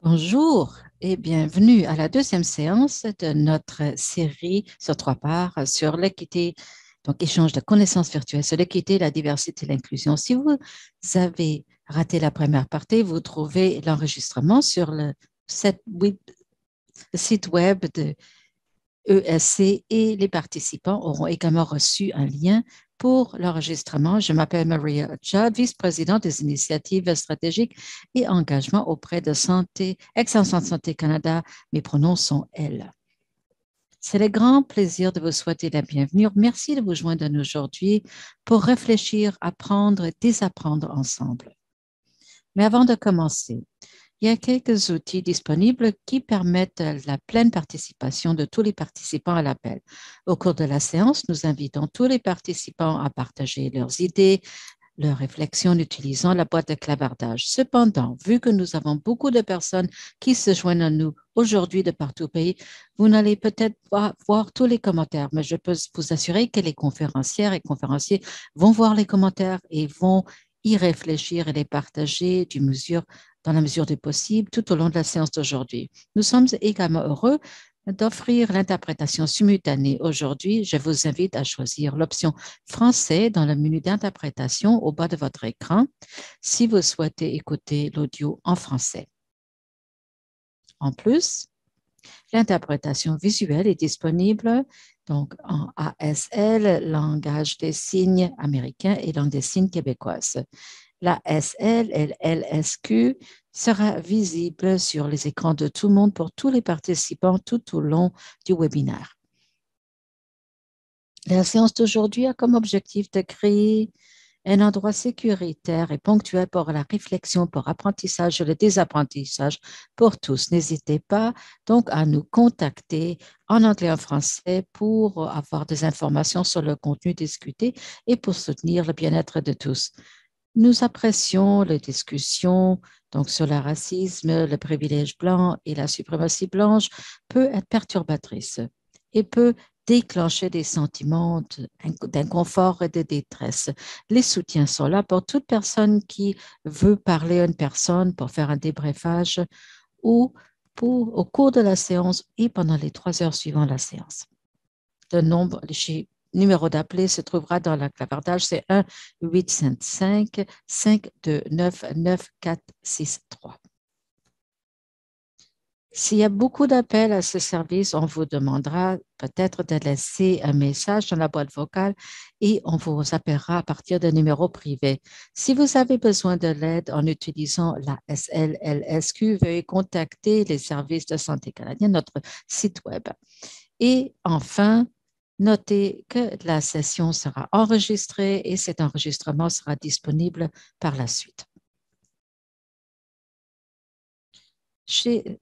Bonjour et bienvenue à la deuxième séance de notre série sur trois parts sur l'équité, donc échange de connaissances virtuelles sur l'équité, la diversité et l'inclusion. Si vous avez raté la première partie, vous trouvez l'enregistrement sur le site web de ESC et les participants auront également reçu un lien pour l'enregistrement. Je m'appelle Maria Judd, vice-présidente des initiatives stratégiques et engagement auprès de Santé, Excellence en Santé Canada. Mes pronoms sont elle. C'est le grand plaisir de vous souhaiter la bienvenue. Merci de vous joindre à nous aujourd'hui pour réfléchir, apprendre et désapprendre ensemble. Mais avant de commencer, il y a quelques outils disponibles qui permettent la pleine participation de tous les participants à l'appel. Au cours de la séance, nous invitons tous les participants à partager leurs idées, leurs réflexions en utilisant la boîte de clavardage. Cependant, vu que nous avons beaucoup de personnes qui se joignent à nous aujourd'hui de partout au pays, vous n'allez peut-être pas voir tous les commentaires, mais je peux vous assurer que les conférencières et conférenciers vont voir les commentaires et vont y réfléchir et les partager dans la mesure du possible tout au long de la séance d'aujourd'hui. Nous sommes également heureux d'offrir l'interprétation simultanée aujourd'hui. Je vous invite à choisir l'option français dans le menu d'interprétation au bas de votre écran si vous souhaitez écouter l'audio en français. En plus, l'interprétation visuelle est disponible donc en ASL, langage des signes américain et langue des signes québécoise. La SL et LSQ sera visible sur les écrans de tout le monde pour tous les participants tout au long du webinaire. La séance d'aujourd'hui a comme objectif de créer un endroit sécuritaire et ponctuel pour la réflexion, pour apprentissage et le désapprentissage pour tous. N'hésitez pas donc à nous contacter en anglais et en français pour avoir des informations sur le contenu discuté et pour soutenir le bien-être de tous. Nous apprécions les discussions donc sur le racisme, le privilège blanc et la suprématie blanche peut être perturbatrice et peut déclencher des sentiments d'inconfort et de détresse. Les soutiens sont là pour toute personne qui veut parler à une personne pour faire un débriefage ou au cours de la séance et pendant les 3 heures suivant la séance. Le numéro d'appelé se trouvera dans le clavardage, c'est 1-855-529-9463. S'il y a beaucoup d'appels à ce service, on vous demandera peut-être de laisser un message dans la boîte vocale et on vous appellera à partir d'un numéro privé. Si vous avez besoin de l'aide en utilisant la SLLSQ, veuillez contacter les services de santé canadiens, notre site web. Et enfin, notez que la session sera enregistrée et cet enregistrement sera disponible par la suite. Chez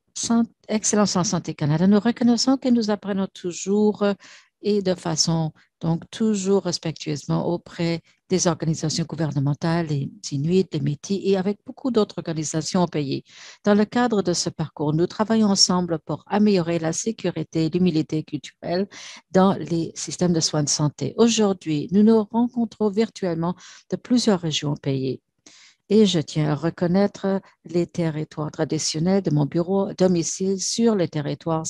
Excellence en Santé Canada, nous reconnaissons que nous apprenons toujours et de façon donc toujours respectueusement auprès des organisations gouvernementales, les Inuits, les Métis et avec beaucoup d'autres organisations au pays. Dans le cadre de ce parcours, nous travaillons ensemble pour améliorer la sécurité et l'humilité culturelle dans les systèmes de soins de santé. Aujourd'hui, nous nous rencontrons virtuellement de plusieurs régions au pays. Et je tiens à reconnaître les territoires traditionnels de mon bureau domicile sur les territoires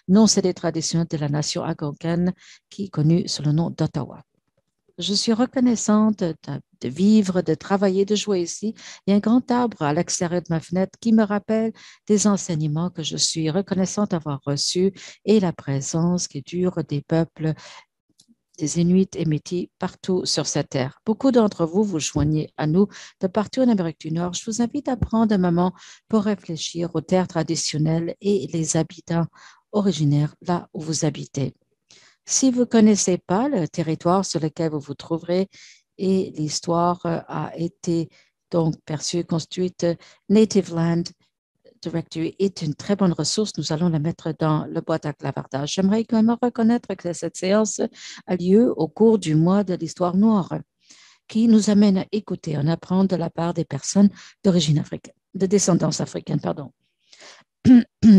non cédés traditionnels de la nation algonquine qui est connue sous le nom d'Ottawa. Je suis reconnaissante de vivre, de travailler, de jouer ici. Il y a un grand arbre à l'extérieur de ma fenêtre qui me rappelle des enseignements que je suis reconnaissante d'avoir reçus et la présence qui dure des peuples des Inuits et Métis partout sur cette terre. Beaucoup d'entre vous vous joignez à nous de partout en Amérique du Nord. Je vous invite à prendre un moment pour réfléchir aux terres traditionnelles et les habitants originaires là où vous habitez. Si vous ne connaissez pas le territoire sur lequel vous vous trouverez et l'histoire a été donc perçue, construite, Native Land Directory est une très bonne ressource. Nous allons la mettre dans le boîte à clavardage. J'aimerais également reconnaître que cette séance a lieu au cours du mois de l'histoire noire qui nous amène à écouter, à en apprendre de la part des personnes d'origine africaine, de descendance africaine, pardon.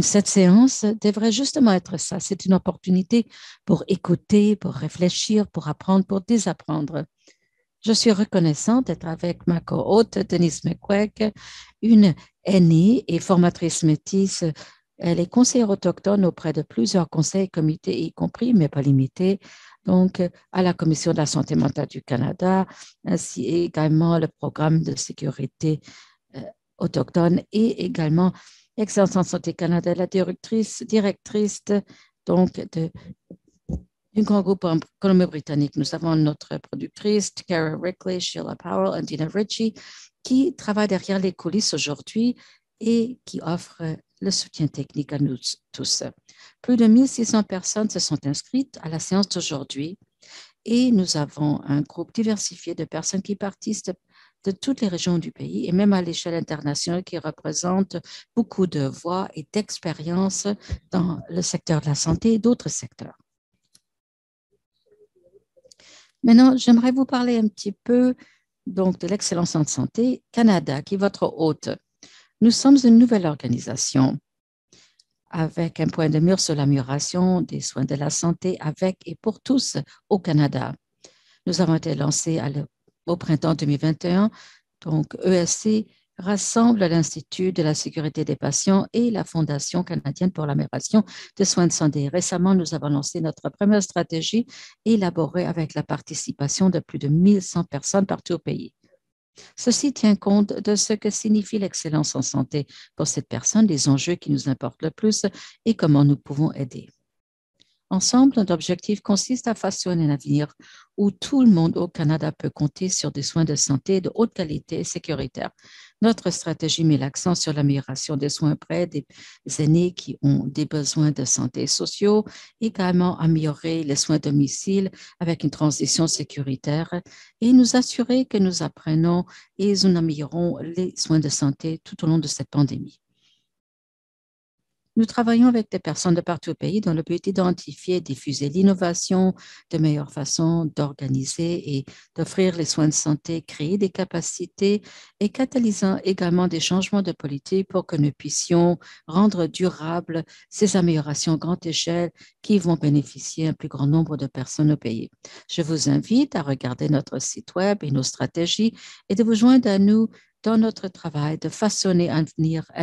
Cette séance devrait justement être ça. C'est une opportunité pour écouter, pour réfléchir, pour apprendre, pour désapprendre. Je suis reconnaissante d'être avec ma co-hôte Denise McQuaig, une aînée et formatrice métisse. Elle est conseillère autochtone auprès de plusieurs conseils et comités, y compris, mais pas limités, donc à la Commission de la santé mentale du Canada, ainsi également le programme de sécurité euh, autochtone et également Excellence en santé Canada, la directrice donc du grand groupe colombie-britannique. Nous avons notre productrice, Kara Rickley, Sheila Powell et Dina Ritchie, qui travaillent derrière les coulisses aujourd'hui et qui offrent le soutien technique à nous tous. Plus de 1600 personnes se sont inscrites à la séance d'aujourd'hui et nous avons un groupe diversifié de personnes qui participent de toutes les régions du pays et même à l'échelle internationale qui représentent beaucoup de voix et d'expériences dans le secteur de la santé et d'autres secteurs. Maintenant, j'aimerais vous parler un petit peu donc, de l'Excellence en santé Canada, qui est votre hôte. Nous sommes une nouvelle organisation avec un point de mire sur l'amélioration des soins de la santé avec et pour tous au Canada. Nous avons été lancés au printemps 2021. Donc, ESC rassemble l'Institut de la sécurité des patients et la Fondation canadienne pour l'amélioration des soins de santé. Récemment, nous avons lancé notre première stratégie élaborée avec la participation de plus de 1100 personnes partout au pays. Ceci tient compte de ce que signifie l'excellence en santé pour cette personne, les enjeux qui nous importent le plus et comment nous pouvons aider. Ensemble, notre objectif consiste à façonner un avenir où tout le monde au Canada peut compter sur des soins de santé de haute qualité et sécuritaire. Notre stratégie met l'accent sur l'amélioration des soins près des aînés qui ont des besoins de santé sociaux, également améliorer les soins à domicile avec une transition sécuritaire et nous assurer que nous apprenons et nous améliorons les soins de santé tout au long de cette pandémie. Nous travaillons avec des personnes de partout au pays dans le but d'identifier et diffuser l'innovation, de meilleures façons d'organiser et d'offrir les soins de santé, créer des capacités et catalysant également des changements de politique pour que nous puissions rendre durables ces améliorations à grande échelle qui vont bénéficier à un plus grand nombre de personnes au pays. Je vous invite à regarder notre site web et nos stratégies et de vous joindre à nous dans notre travail de façonner un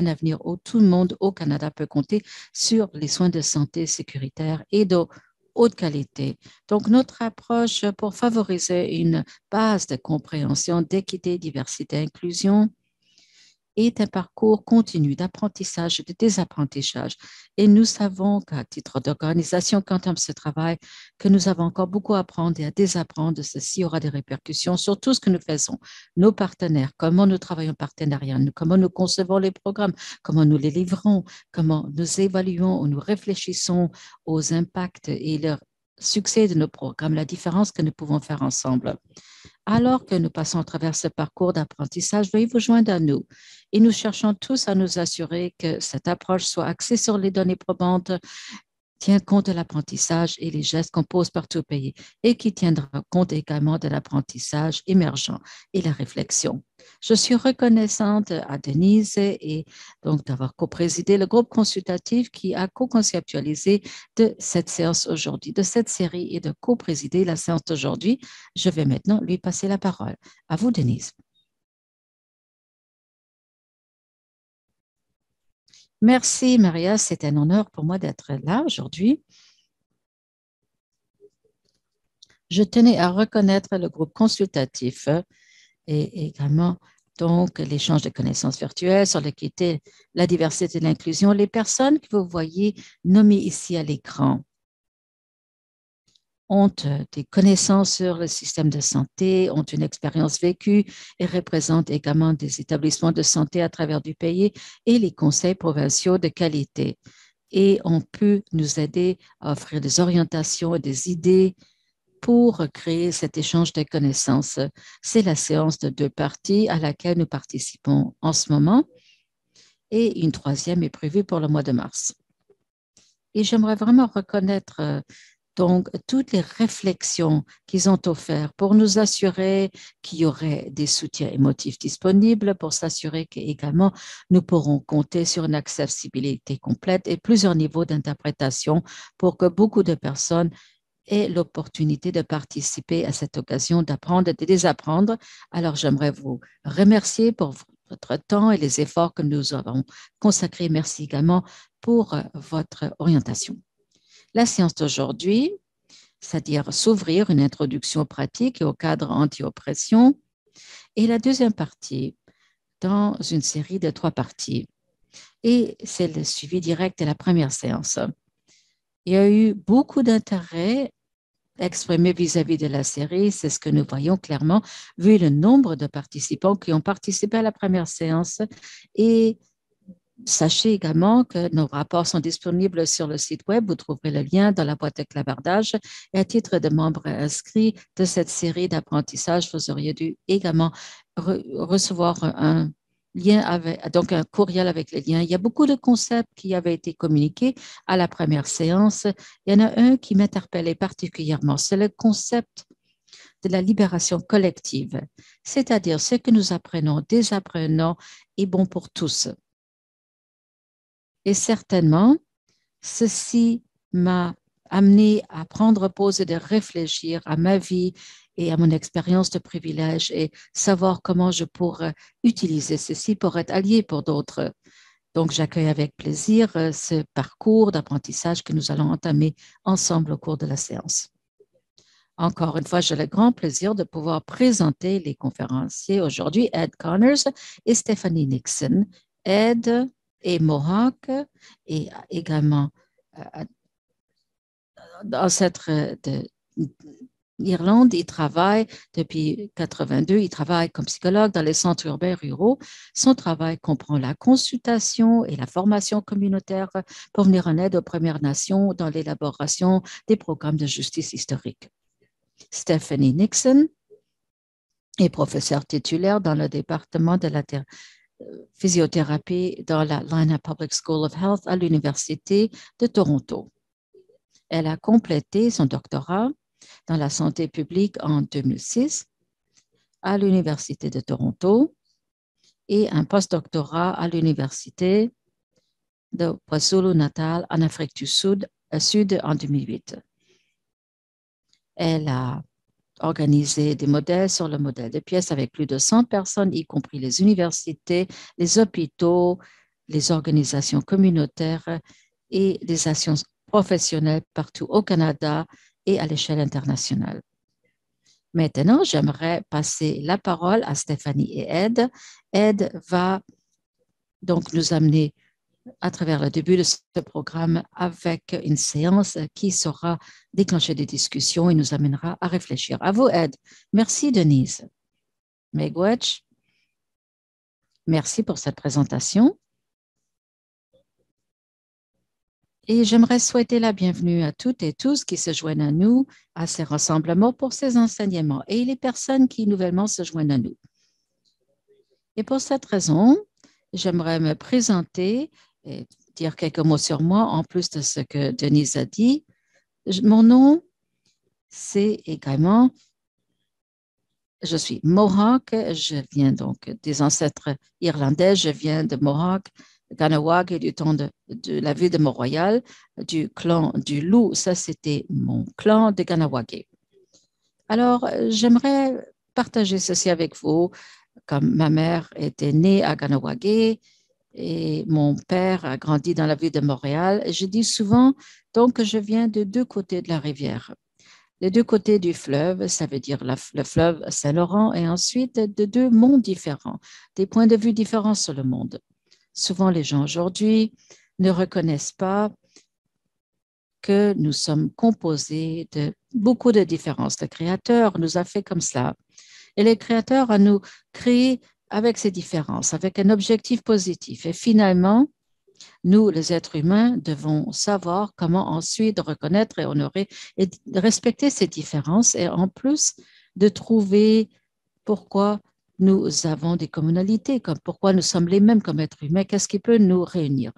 avenir où tout le monde au Canada peut compter sur les soins de santé sécuritaires et de haute qualité. Donc, notre approche pour favoriser une base de compréhension d'équité, diversité, inclusion est un parcours continu d'apprentissage et de désapprentissage. Et nous savons qu'à titre d'organisation, quand on fait ce travail, que nous avons encore beaucoup à apprendre et à désapprendre. Ceci aura des répercussions sur tout ce que nous faisons, nos partenaires, comment nous travaillons en partenariat, comment nous concevons les programmes, comment nous les livrons, comment nous évaluons ou nous réfléchissons aux impacts et leurs succès de nos programmes, la différence que nous pouvons faire ensemble. Alors que nous passons à travers ce parcours d'apprentissage, veuillez vous joindre à nous. Et nous cherchons tous à nous assurer que cette approche soit axée sur les données probantes, tient compte de l'apprentissage et les gestes qu'on pose partout au pays et qui tiendra compte également de l'apprentissage émergent et la réflexion. Je suis reconnaissante à Denise et donc d'avoir co-présidé le groupe consultatif qui a co-conceptualisé de cette séance aujourd'hui, de cette série et de co-présider la séance d'aujourd'hui. Je vais maintenant lui passer la parole. À vous, Denise. Merci, Maria. C'est un honneur pour moi d'être là aujourd'hui. Je tenais à reconnaître le groupe consultatif et également donc l'échange de connaissances virtuelles sur l'équité, la diversité et l'inclusion. Les personnes que vous voyez nommées ici à l'écran ont des connaissances sur le système de santé, ont une expérience vécue et représentent également des établissements de santé à travers du pays et les conseils provinciaux de qualité. Et on peut nous aider à offrir des orientations et des idées pour créer cet échange de connaissances. C'est la séance de deux parties à laquelle nous participons en ce moment et une troisième est prévue pour le mois de mars. Et j'aimerais vraiment reconnaître donc toutes les réflexions qu'ils ont offertes pour nous assurer qu'il y aurait des soutiens émotifs disponibles, pour s'assurer qu'également nous pourrons compter sur une accessibilité complète et plusieurs niveaux d'interprétation pour que beaucoup de personnes ait l'opportunité de participer à cette occasion d'apprendre et de désapprendre. Alors, j'aimerais vous remercier pour votre temps et les efforts que nous avons consacrés. Merci également pour votre orientation. La séance d'aujourd'hui, c'est-à-dire s'ouvrir une introduction pratique et au cadre anti-oppression, et la deuxième partie dans une série de 3 parties. Et c'est le suivi direct de la première séance. Il y a eu beaucoup d'intérêt exprimé vis-à-vis de la série, c'est ce que nous voyons clairement, vu le nombre de participants qui ont participé à la première séance. Et sachez également que nos rapports sont disponibles sur le site web. Vous trouverez le lien dans la boîte de clavardage. Et à titre de membre inscrit de cette série d'apprentissage, vous auriez dû également recevoir un lien donc un courriel avec les liens. Il y a beaucoup de concepts qui avaient été communiqués à la première séance. Il y en a un qui m'interpellait particulièrement. C'est le concept de la libération collective, c'est-à-dire ce que nous apprenons, désapprenons est bon pour tous. Et certainement, ceci m'a amené à prendre pause et de réfléchir à ma vie et à mon expérience de privilège et savoir comment je pourrais utiliser ceci pour être allié pour d'autres. Donc, j'accueille avec plaisir ce parcours d'apprentissage que nous allons entamer ensemble au cours de la séance. Encore une fois, j'ai le grand plaisir de pouvoir présenter les conférenciers aujourd'hui, Ed Connors et Stephanie Nixon. Ed est Mohawk et également ancêtre d'Irlande. Il travaille depuis 82. Il travaille comme psychologue dans les centres urbains ruraux. Son travail comprend la consultation et la formation communautaire pour venir en aide aux Premières Nations dans l'élaboration des programmes de justice historique. Stephanie Nixon est professeure titulaire dans le département de la physiothérapie dans la Lynham Public School of Health à l'Université de Toronto. Elle a complété son doctorat dans la santé publique en 2006 à l'Université de Toronto et un postdoctorat à l'Université de KwaZulu-Natal en Afrique du Sud en 2008. Elle a organisé des modèles sur le modèle de pièces avec plus de 100 personnes, y compris les universités, les hôpitaux, les organisations communautaires et les actions professionnelles partout au Canada et à l'échelle internationale. Maintenant, j'aimerais passer la parole à Stéphanie et Ed. Ed va donc nous amener à travers le début de ce programme avec une séance qui saura déclencher des discussions et nous amènera à réfléchir. À vous, Ed. Merci, Denise. Megwetch, merci pour cette présentation. Et j'aimerais souhaiter la bienvenue à toutes et tous qui se joignent à nous à ces rassemblements pour ces enseignements et les personnes qui nouvellement se joignent à nous. Et pour cette raison, j'aimerais me présenter et dire quelques mots sur moi en plus de ce que Denise a dit. Mon nom, c'est également, je suis Mohawk, je viens donc des ancêtres irlandais, je viens de Mohawk, Ganawag et du temps de la ville de Mont-Royal, du clan du Loup. Ça, c'était mon clan de Ganawagé. Alors, j'aimerais partager ceci avec vous. Comme ma mère était née à Ganawagé et mon père a grandi dans la ville de Montréal, je dis souvent donc que je viens de 2 côtés de la rivière. Les 2 côtés du fleuve, ça veut dire le fleuve Saint-Laurent et ensuite de 2 mondes différents, des points de vue différents sur le monde. Souvent, les gens aujourd'hui ne reconnaissent pas que nous sommes composés de beaucoup de différences. Le Créateur nous a fait comme cela. Et le Créateur a nous créé avec ces différences, avec un objectif positif. Et finalement, nous, les êtres humains, devons savoir comment ensuite reconnaître et honorer et respecter ces différences et en plus de trouver pourquoi nous avons des communalités, comme pourquoi nous sommes les mêmes comme êtres humains, qu'est-ce qui peut nous réunir.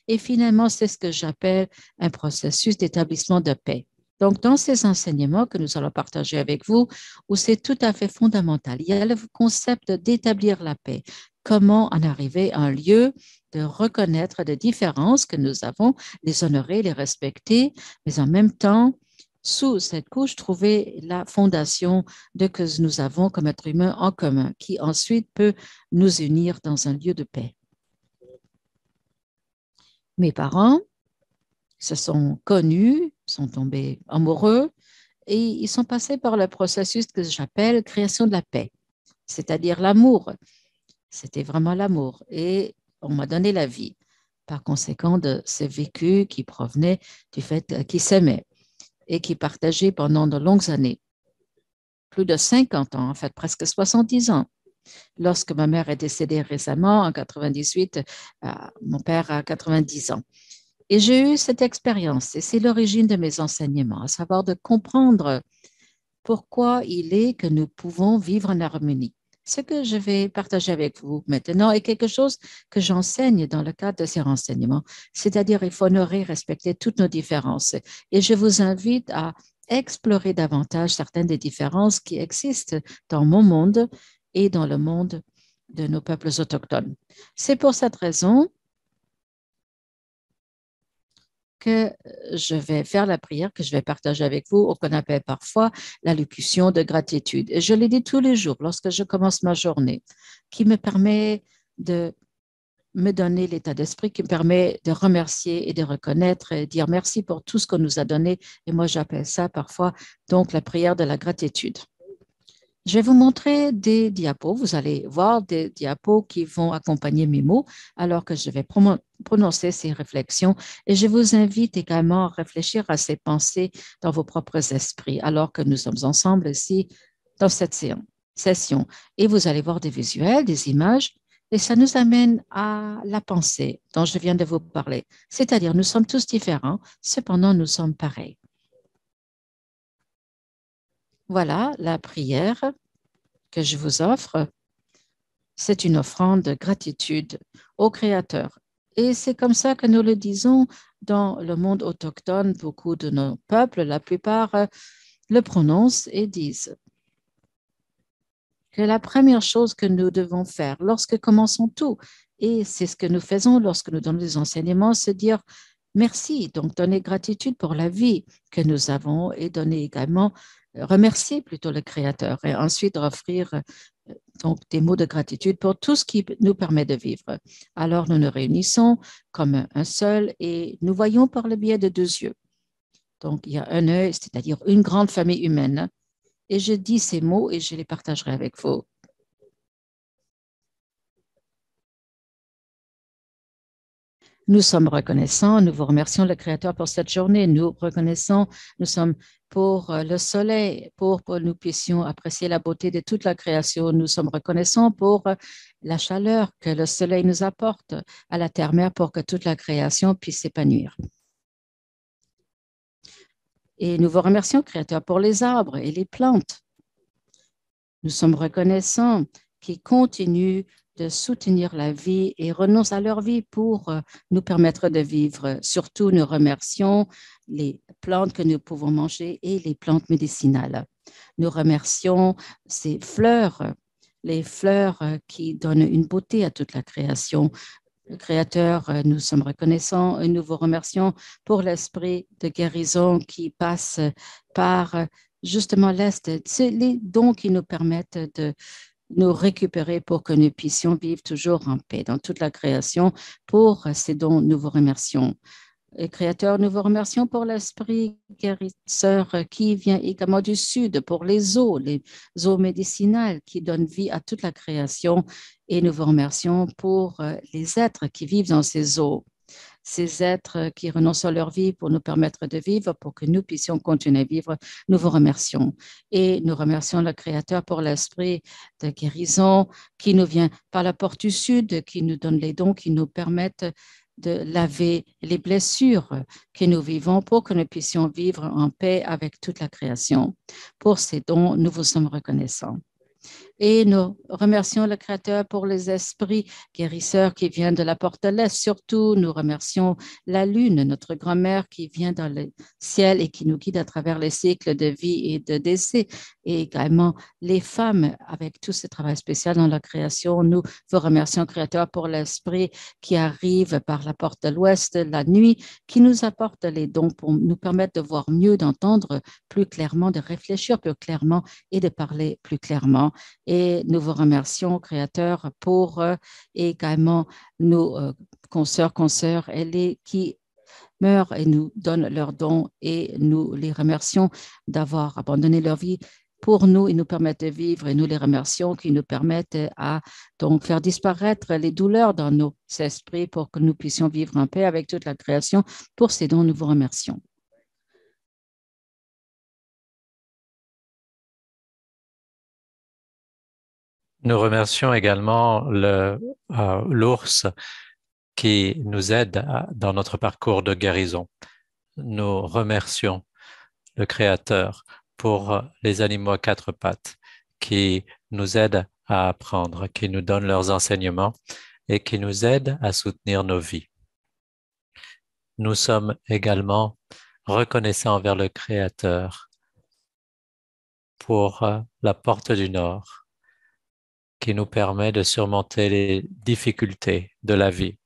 Et finalement, c'est ce que j'appelle un processus d'établissement de paix. Donc, dans ces enseignements que nous allons partager avec vous, où c'est tout à fait fondamental, il y a le concept d'établir la paix. Comment en arriver à un lieu de reconnaître des différences que nous avons, les honorer, les respecter, mais en même temps sous cette couche, trouver la fondation de ce que nous avons comme être humain en commun, qui ensuite peut nous unir dans un lieu de paix. Mes parents se sont connus, sont tombés amoureux et ils sont passés par le processus que j'appelle création de la paix, c'est-à-dire l'amour. C'était vraiment l'amour et on m'a donné la vie. Par conséquent, de ces vécus qui provenaient du fait qu'ils s'aimaient et qui partageaient pendant de longues années, plus de 50 ans, en fait, presque 70 ans. Lorsque ma mère est décédée récemment, en 98, mon père a 90 ans. Et j'ai eu cette expérience et c'est l'origine de mes enseignements, à savoir de comprendre pourquoi il est que nous pouvons vivre en harmonie. Ce que je vais partager avec vous maintenant est quelque chose que j'enseigne dans le cadre de ces renseignements, c'est-à-dire il faut honorer, respecter toutes nos différences. Et je vous invite à explorer davantage certaines des différences qui existent dans mon monde et dans le monde de nos peuples autochtones. C'est pour cette raison que je vais faire la prière que je vais partager avec vous, ou qu'on appelle parfois l'allocution de gratitude. Et je l'ai dit tous les jours lorsque je commence ma journée, qui me permet de me donner l'état d'esprit, qui me permet de remercier et de reconnaître et dire merci pour tout ce qu'on nous a donné. Et moi, j'appelle ça parfois donc la prière de la gratitude. Je vais vous montrer des diapos. Vous allez voir des diapos qui vont accompagner mes mots alors que je vais prononcer ces réflexions. Et je vous invite également à réfléchir à ces pensées dans vos propres esprits alors que nous sommes ensemble ici dans cette session. Et vous allez voir des visuels, des images, et ça nous amène à la pensée dont je viens de vous parler. C'est-à-dire, nous sommes tous différents, cependant nous sommes pareils. Voilà la prière que je vous offre. C'est une offrande de gratitude au Créateur. Et c'est comme ça que nous le disons dans le monde autochtone. Beaucoup de nos peuples, la plupart, le prononcent et disent que la première chose que nous devons faire lorsque commençons tout, et c'est ce que nous faisons lorsque nous donnons des enseignements, c'est dire merci, donc donner gratitude pour la vie que nous avons et donner également, remercier plutôt le Créateur et ensuite offrir donc des mots de gratitude pour tout ce qui nous permet de vivre. Alors nous nous réunissons comme un seul et nous voyons par le biais de deux yeux. Donc il y a un œil, c'est-à-dire une grande famille humaine. Et je dis ces mots et je les partagerai avec vous. Nous sommes reconnaissants, nous vous remercions le Créateur pour cette journée. Nous reconnaissons, nous sommes pour le soleil, pour que nous puissions apprécier la beauté de toute la création. Nous sommes reconnaissants pour la chaleur que le soleil nous apporte à la terre-mère pour que toute la création puisse s'épanouir. Et nous vous remercions, Créateur, pour les arbres et les plantes. Nous sommes reconnaissants qu'ils continuent de soutenir la vie et renoncent à leur vie pour nous permettre de vivre. Surtout, nous remercions les plantes que nous pouvons manger et les plantes médicinales. Nous remercions ces fleurs, les fleurs qui donnent une beauté à toute la création. Le Créateur, nous sommes reconnaissants et nous vous remercions pour l'esprit de guérison qui passe par justement l'Est. C'est les dons qui nous permettent de nous récupérer pour que nous puissions vivre toujours en paix dans toute la création. Pour ces dons, nous vous remercions. Et Créateur, nous vous remercions pour l'esprit guérisseur qui vient également du Sud, pour les eaux médicinales qui donnent vie à toute la création. Et nous vous remercions pour les êtres qui vivent dans ces eaux, ces êtres qui renoncent à leur vie pour nous permettre de vivre, pour que nous puissions continuer à vivre. Nous vous remercions. Et nous remercions le Créateur pour l'esprit de guérison qui nous vient par la porte du Sud, qui nous donne les dons, qui nous permettent de laver les blessures que nous vivons pour que nous puissions vivre en paix avec toute la création. Pour ces dons, nous vous sommes reconnaissants. Et nous remercions le Créateur pour les esprits guérisseurs qui viennent de la porte de l'Est. Surtout, nous remercions la Lune, notre grand-mère qui vient dans le ciel et qui nous guide à travers les cycles de vie et de décès. Et également les femmes avec tout ce travail spécial dans la création. Nous vous remercions, Créateur, pour l'esprit qui arrive par la porte de l'Ouest la nuit, qui nous apporte les dons pour nous permettre de voir mieux, d'entendre plus clairement, de réfléchir plus clairement et de parler plus clairement. Et nous vous remercions, Créateur, pour également nos consoeurs et les qui meurent et nous donnent leurs dons et nous les remercions d'avoir abandonné leur vie pour nous et nous permettent de vivre et nous les remercions qui nous permettent à donc faire disparaître les douleurs dans nos esprits pour que nous puissions vivre en paix avec toute la création. Pour ces dons, nous vous remercions. Nous remercions également l'ours qui nous aide dans notre parcours de guérison. Nous remercions le Créateur pour les animaux à quatre pattes qui nous aident à apprendre, qui nous donnent leurs enseignements et qui nous aident à soutenir nos vies. Nous sommes également reconnaissants envers le Créateur pour la porte du Nord qui nous permet de surmonter les difficultés de la vie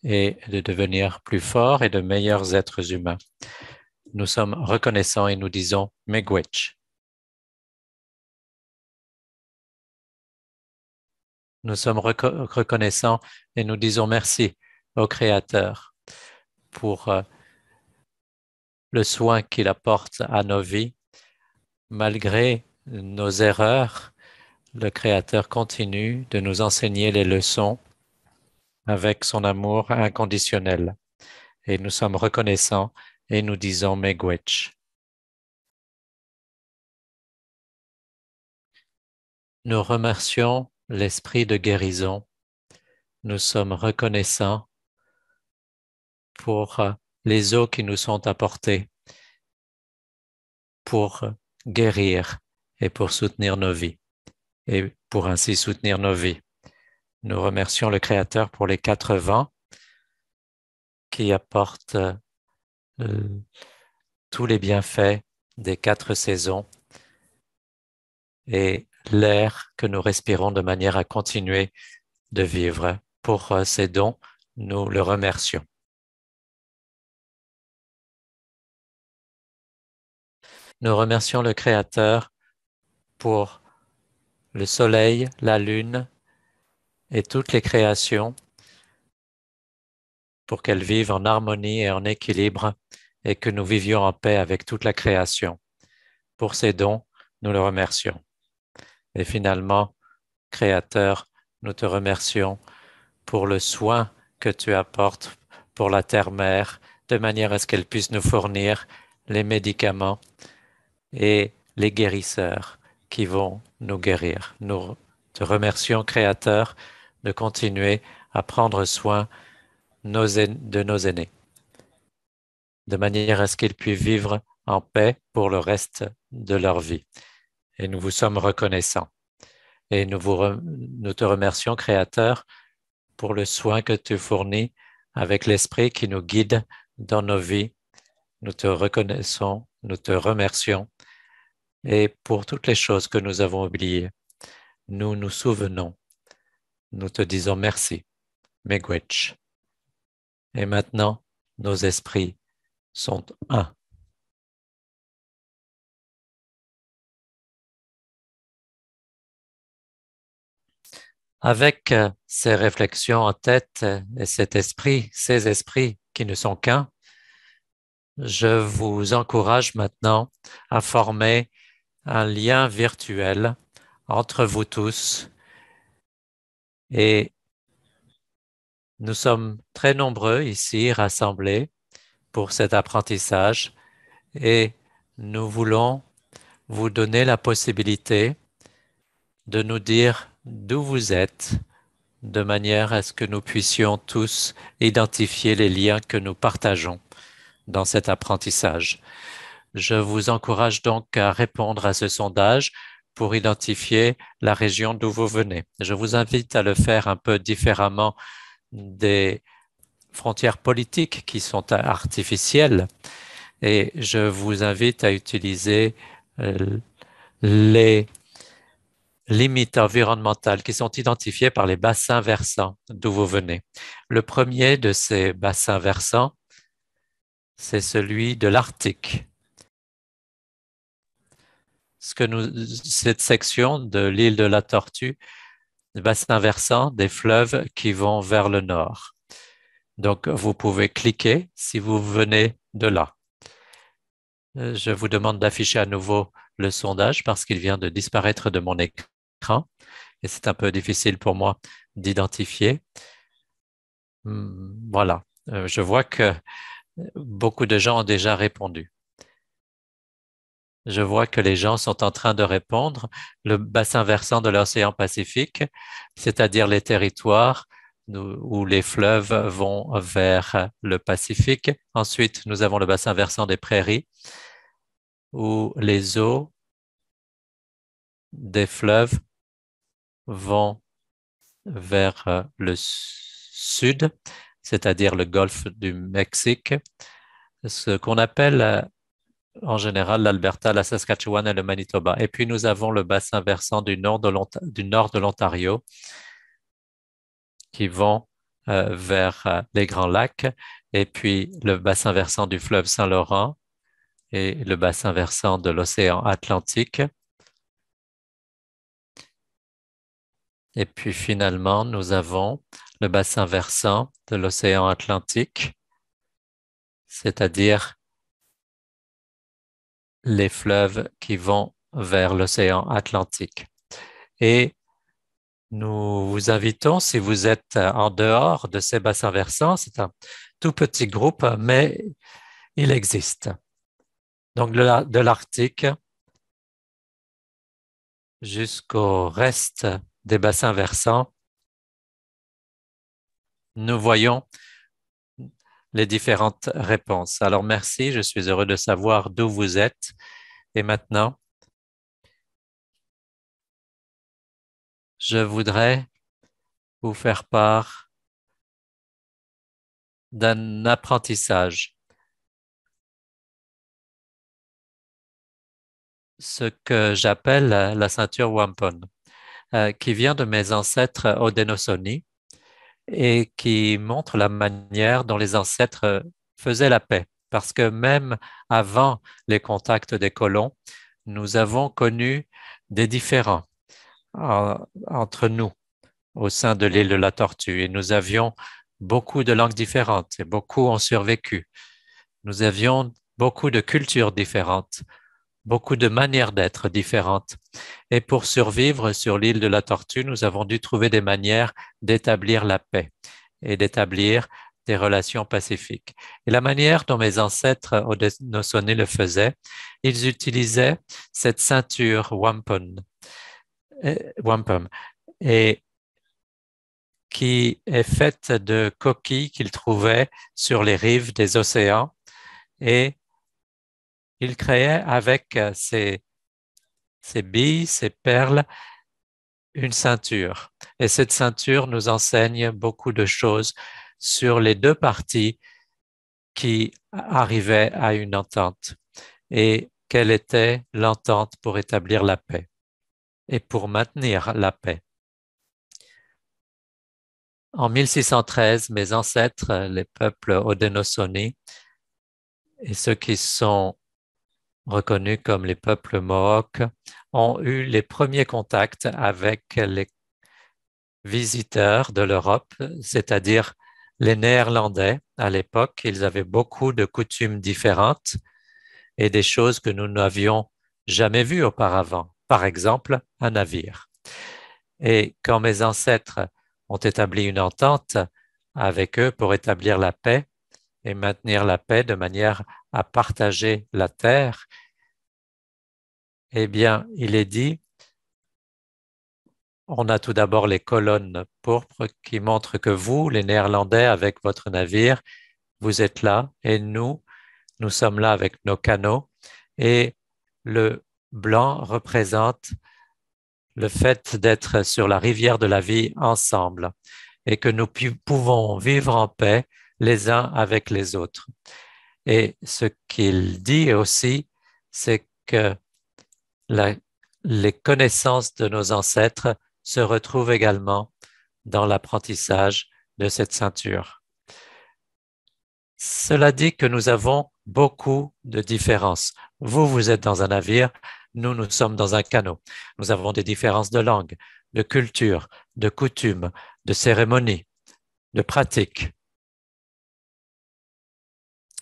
et de devenir plus forts et de meilleurs êtres humains. Nous sommes reconnaissants et nous disons Miigwech. Nous sommes reconnaissants et nous disons merci au Créateur pour le soin qu'il apporte à nos vies. Malgré nos erreurs, le Créateur continue de nous enseigner les leçons avec son amour inconditionnel. Et nous sommes reconnaissants et nous disons Miigwech. Nous remercions l'esprit de guérison. Nous sommes reconnaissants pour les eaux qui nous sont apportées pour guérir et pour soutenir nos vies et pour ainsi soutenir nos vies. Nous remercions le Créateur pour les quatre vents qui apportent tous les bienfaits des quatre saisons et l'air que nous respirons de manière à continuer de vivre. Pour ces dons, nous le remercions. Nous remercions le Créateur pour le soleil, la lune et toutes les créations pour qu'elles vivent en harmonie et en équilibre et que nous vivions en paix avec toute la création. Pour ces dons, nous le remercions. Et finalement, Créateur, nous te remercions pour le soin que tu apportes pour la terre-mère, de manière à ce qu'elle puisse nous fournir les médicaments et les guérisseurs qui vont nous guérir. Nous te remercions, Créateur, de continuer à prendre soin de nos aînés, de manière à ce qu'ils puissent vivre en paix pour le reste de leur vie. Et nous vous sommes reconnaissants. Et nous te remercions, Créateur, pour le soin que tu fournis avec l'Esprit qui nous guide dans nos vies. Nous te reconnaissons, nous te remercions. Et pour toutes les choses que nous avons oubliées, nous nous souvenons. Nous te disons merci, Miigwech. Et maintenant, nos esprits sont un. Avec ces réflexions en tête et ces esprits qui ne sont qu'un, je vous encourage maintenant à former un lien virtuel entre vous tous et nous sommes très nombreux ici rassemblés pour cet apprentissage et nous voulons vous donner la possibilité de nous dire d'où vous êtes de manière à ce que nous puissions tous identifier les liens que nous partageons dans cet apprentissage. Je vous encourage donc à répondre à ce sondage pour identifier la région d'où vous venez. Je vous invite à le faire un peu différemment des frontières politiques qui sont artificielles et je vous invite à utiliser les limites environnementales qui sont identifiées par les bassins versants d'où vous venez. Le premier de ces bassins versants, c'est celui de l'Arctique. Cette section de l'île de la Tortue, le bassin versant des fleuves qui vont vers le nord. Donc, vous pouvez cliquer si vous venez de là. Je vous demande d'afficher à nouveau le sondage parce qu'il vient de disparaître de mon écran et c'est un peu difficile pour moi d'identifier. Voilà, je vois que beaucoup de gens ont déjà répondu. Je vois que les gens sont en train de répondre. Le bassin versant de l'océan Pacifique, c'est-à-dire les territoires où les fleuves vont vers le Pacifique. Ensuite, nous avons le bassin versant des prairies, où les eaux des fleuves vont vers le sud, c'est-à-dire le golfe du Mexique, ce qu'on appelle en général l'Alberta, la Saskatchewan et le Manitoba. Et puis nous avons le bassin versant du nord de l'Ontario qui vont vers les Grands Lacs, et puis le bassin versant du fleuve Saint-Laurent et le bassin versant de l'océan Atlantique. Et puis finalement, nous avons le bassin versant de l'océan Atlantique, c'est-à-dire les fleuves qui vont vers l'océan Atlantique. Et nous vous invitons, si vous êtes en dehors de ces bassins versants, c'est un tout petit groupe, mais il existe. Donc de l'Arctique jusqu'au reste des bassins versants, nous voyons les différentes réponses. Alors merci, je suis heureux de savoir d'où vous êtes. Et maintenant, je voudrais vous faire part d'un apprentissage, ce que j'appelle la ceinture wampum, qui vient de mes ancêtres Haudenosaunee et qui montre la manière dont les ancêtres faisaient la paix. Parce que même avant les contacts des colons, nous avons connu des différends entre nous au sein de l'île de la Tortue et nous avions beaucoup de langues différentes et beaucoup ont survécu. Nous avions beaucoup de cultures différentes, beaucoup de manières d'être différentes. Et pour survivre sur l'île de la Tortue, nous avons dû trouver des manières d'établir la paix et d'établir des relations pacifiques. Et la manière dont mes ancêtres Haudenosaunee le faisaient, ils utilisaient cette ceinture wampum, et qui est faite de coquilles qu'ils trouvaient sur les rives des océans et ils créaient avec ces billes, ces perles, une ceinture. Et cette ceinture nous enseigne beaucoup de choses sur les deux parties qui arrivaient à une entente et quelle était l'entente pour établir la paix et pour maintenir la paix. En 1613, mes ancêtres, les peuples Haudenosaunee et ceux qui sont reconnus comme les peuples Mohawks, ont eu les premiers contacts avec les visiteurs de l'Europe, c'est-à-dire les Néerlandais à l'époque. Ils avaient beaucoup de coutumes différentes et des choses que nous n'avions jamais vues auparavant. Par exemple, un navire. Et quand mes ancêtres ont établi une entente avec eux pour établir la paix et maintenir la paix de manière à partager la terre, eh bien, il est dit, on a tout d'abord les colonnes pourpres qui montrent que vous, les Néerlandais, avec votre navire, vous êtes là et nous sommes là avec nos canots et le blanc représente le fait d'être sur la rivière de la vie ensemble et que nous pouvons vivre en paix les uns avec les autres. Et ce qu'il dit aussi, c'est que les connaissances de nos ancêtres se retrouvent également dans l'apprentissage de cette ceinture. Cela dit que nous avons beaucoup de différences. Vous, vous êtes dans un navire, nous sommes dans un canot. Nous avons des différences de langue, de culture, de coutumes, de cérémonies, de pratiques.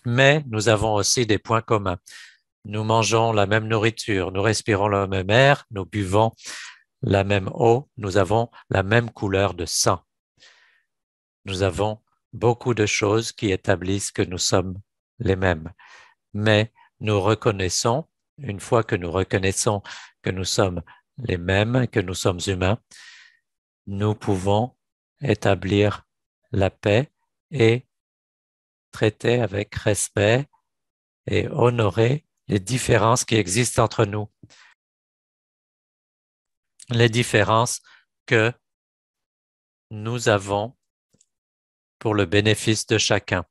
Mais nous avons aussi des points communs. Nous mangeons la même nourriture, nous respirons le même air, nous buvons la même eau, nous avons la même couleur de sang. Nous avons beaucoup de choses qui établissent que nous sommes les mêmes. Mais nous reconnaissons, une fois que nous reconnaissons que nous sommes les mêmes, que nous sommes humains, nous pouvons établir la paix et traiter avec respect et honorer les différences qui existent entre nous. Les différences que nous avons pour le bénéfice de chacun.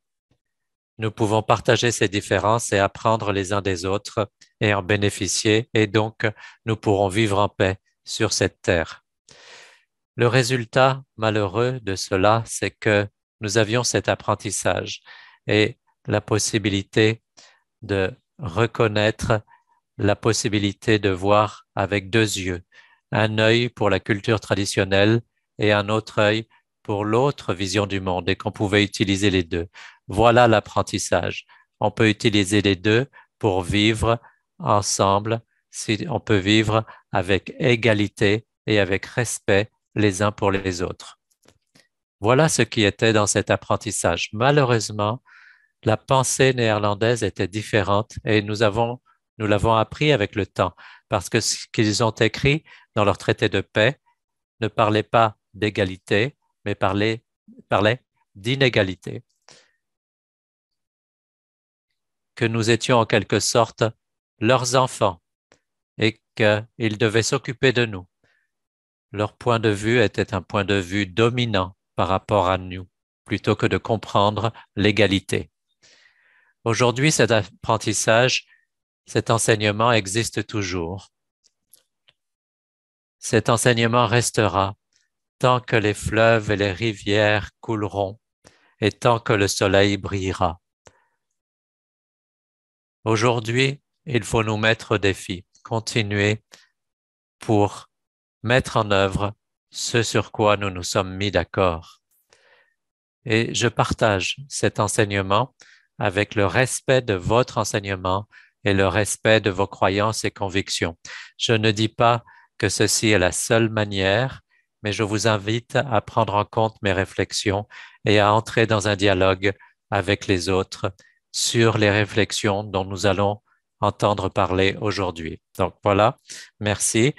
Nous pouvons partager ces différences et apprendre les uns des autres et en bénéficier, et donc nous pourrons vivre en paix sur cette terre. Le résultat malheureux de cela, c'est que nous avions cet apprentissage et la possibilité de reconnaître la possibilité de voir avec deux yeux, un œil pour la culture traditionnelle et un autre œil pour l'autre vision du monde et qu'on pouvait utiliser les deux. Voilà l'apprentissage. On peut utiliser les deux pour vivre ensemble, si on peut vivre avec égalité et avec respect les uns pour les autres. Voilà ce qui était dans cet apprentissage. Malheureusement, la pensée néerlandaise était différente et nous l'avons appris avec le temps parce que ce qu'ils ont écrit dans leur traité de paix ne parlait pas d'égalité, mais parlait d'inégalité. Que nous étions en quelque sorte leurs enfants et qu'ils devaient s'occuper de nous. Leur point de vue était un point de vue dominant par rapport à nous, plutôt que de comprendre l'égalité. Aujourd'hui, cet apprentissage, cet enseignement existe toujours. Cet enseignement restera tant que les fleuves et les rivières couleront et tant que le soleil brillera. Aujourd'hui, il faut nous mettre au défi, continuer pour mettre en œuvre ce sur quoi nous nous sommes mis d'accord. Et je partage cet enseignement avec le respect de votre enseignement et le respect de vos croyances et convictions. Je ne dis pas que ceci est la seule manière, mais je vous invite à prendre en compte mes réflexions et à entrer dans un dialogue avec les autres sur les réflexions dont nous allons entendre parler aujourd'hui. Donc voilà, merci.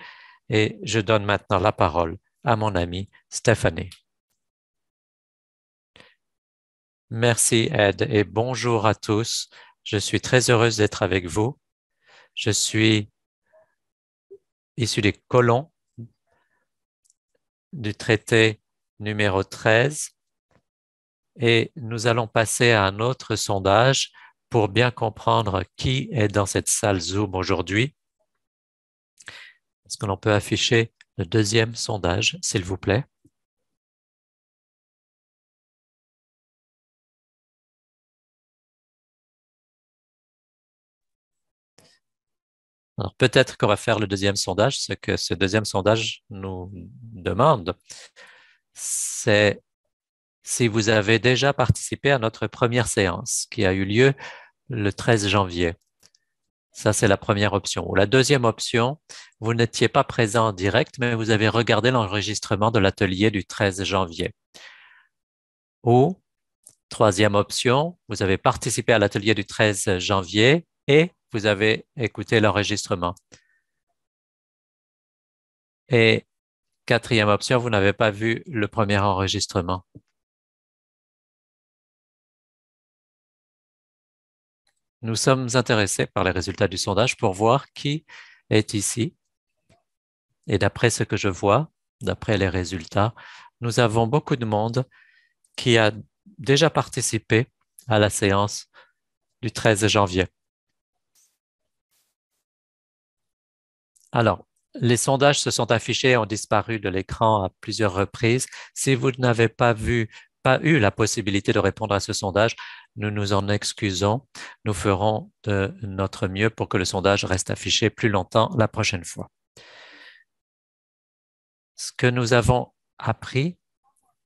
Et je donne maintenant la parole à mon amie Stéphanie. Merci Ed et bonjour à tous. Je suis très heureuse d'être avec vous. Je suis issu des colons du traité numéro 13 et nous allons passer à un autre sondage pour bien comprendre qui est dans cette salle Zoom aujourd'hui. Est-ce que l'on peut afficher le deuxième sondage, s'il vous plaît? Alors, peut-être qu'on va faire le deuxième sondage. Ce que ce deuxième sondage nous demande, c'est si vous avez déjà participé à notre première séance qui a eu lieu le 13 janvier. Ça, c'est la première option. Ou la deuxième option, vous n'étiez pas présent en direct, mais vous avez regardé l'enregistrement de l'atelier du 13 janvier. Ou, troisième option, vous avez participé à l'atelier du 13 janvier et vous avez écouté l'enregistrement. Et quatrième option, vous n'avez pas vu le premier enregistrement. Nous sommes intéressés par les résultats du sondage pour voir qui est ici Et d'après ce que je vois, d'après les résultats, nous avons beaucoup de monde qui a déjà participé à la séance du 13 janvier. Alors, les sondages se sont affichés et ont disparu de l'écran à plusieurs reprises. Si vous n'avez pas eu la possibilité de répondre à ce sondage, nous nous en excusons. Nous ferons de notre mieux pour que le sondage reste affiché plus longtemps la prochaine fois. Ce que nous avons appris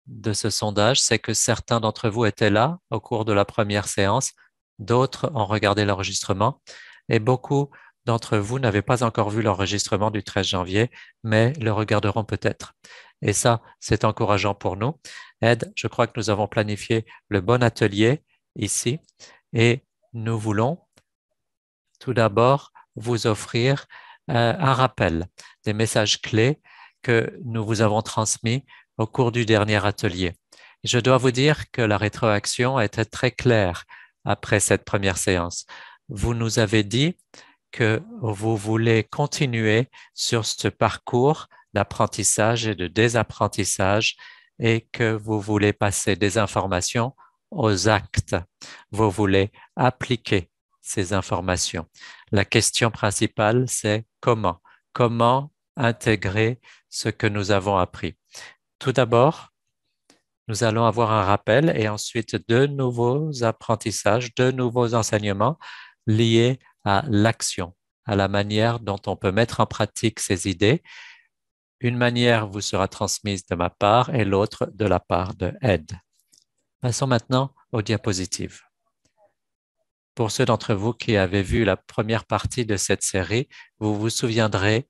de ce sondage, c'est que certains d'entre vous étaient là au cours de la première séance, d'autres ont regardé l'enregistrement et beaucoup d'entre vous n'avaient pas encore vu l'enregistrement du 13 janvier, mais le regarderont peut-être. Et ça, c'est encourageant pour nous. Ed, je crois que nous avons planifié le bon atelier ici et nous voulons tout d'abord vous offrir un rappel des messages clés que nous vous avons transmis au cours du dernier atelier. Je dois vous dire que la rétroaction était très claire après cette première séance. Vous nous avez dit que vous voulez continuer sur ce parcours d'apprentissage et de désapprentissage et que vous voulez passer des informations aux actes. Vous voulez appliquer ces informations. La question principale, c'est comment? Comment intégrer ce que nous avons appris? Tout d'abord, nous allons avoir un rappel et ensuite de nouveaux apprentissages, de nouveaux enseignements liés à l'action, à la manière dont on peut mettre en pratique ces idées. Une manière vous sera transmise de ma part et l'autre de la part de Ed. Passons maintenant aux diapositives. Pour ceux d'entre vous qui avez vu la première partie de cette série, vous vous souviendrez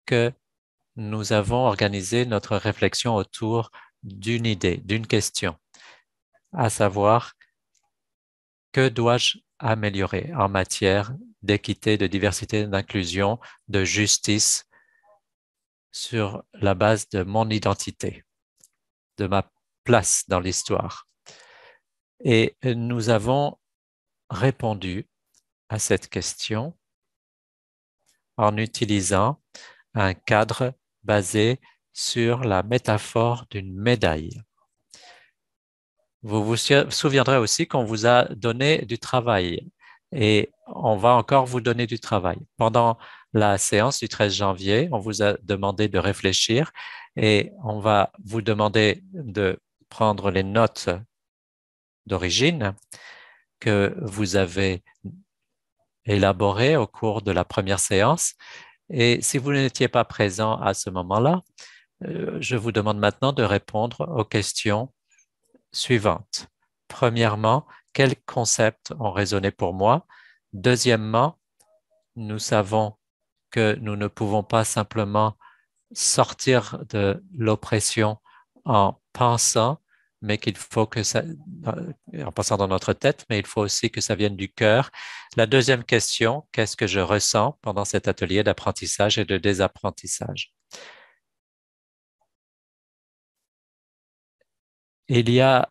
que nous avons organisé notre réflexion autour d'une idée, d'une question, à savoir, que dois-je améliorer en matière d'équité, de diversité, d'inclusion, de justice sur la base de mon identité, de ma place dans l'histoire. Et nous avons répondu à cette question en utilisant un cadre basé sur la métaphore d'une médaille. Vous vous souviendrez aussi qu'on vous a donné du travail et on va encore vous donner du travail. Pendant la séance du 13 janvier, on vous a demandé de réfléchir et on va vous demander de prendre les notes d'origine que vous avez élaborées au cours de la première séance. Et si vous n'étiez pas présent à ce moment-là, je vous demande maintenant de répondre aux questions suivantes. Premièrement, quels concepts ont résonné pour moi? Deuxièmement, nous savons que nous ne pouvons pas simplement sortir de l'oppression en pensant, mais qu'il faut que ça, en passant dans notre tête, mais il faut aussi que ça vienne du cœur. La deuxième question, qu'est-ce que je ressens pendant cet atelier d'apprentissage et de désapprentissage? Il y a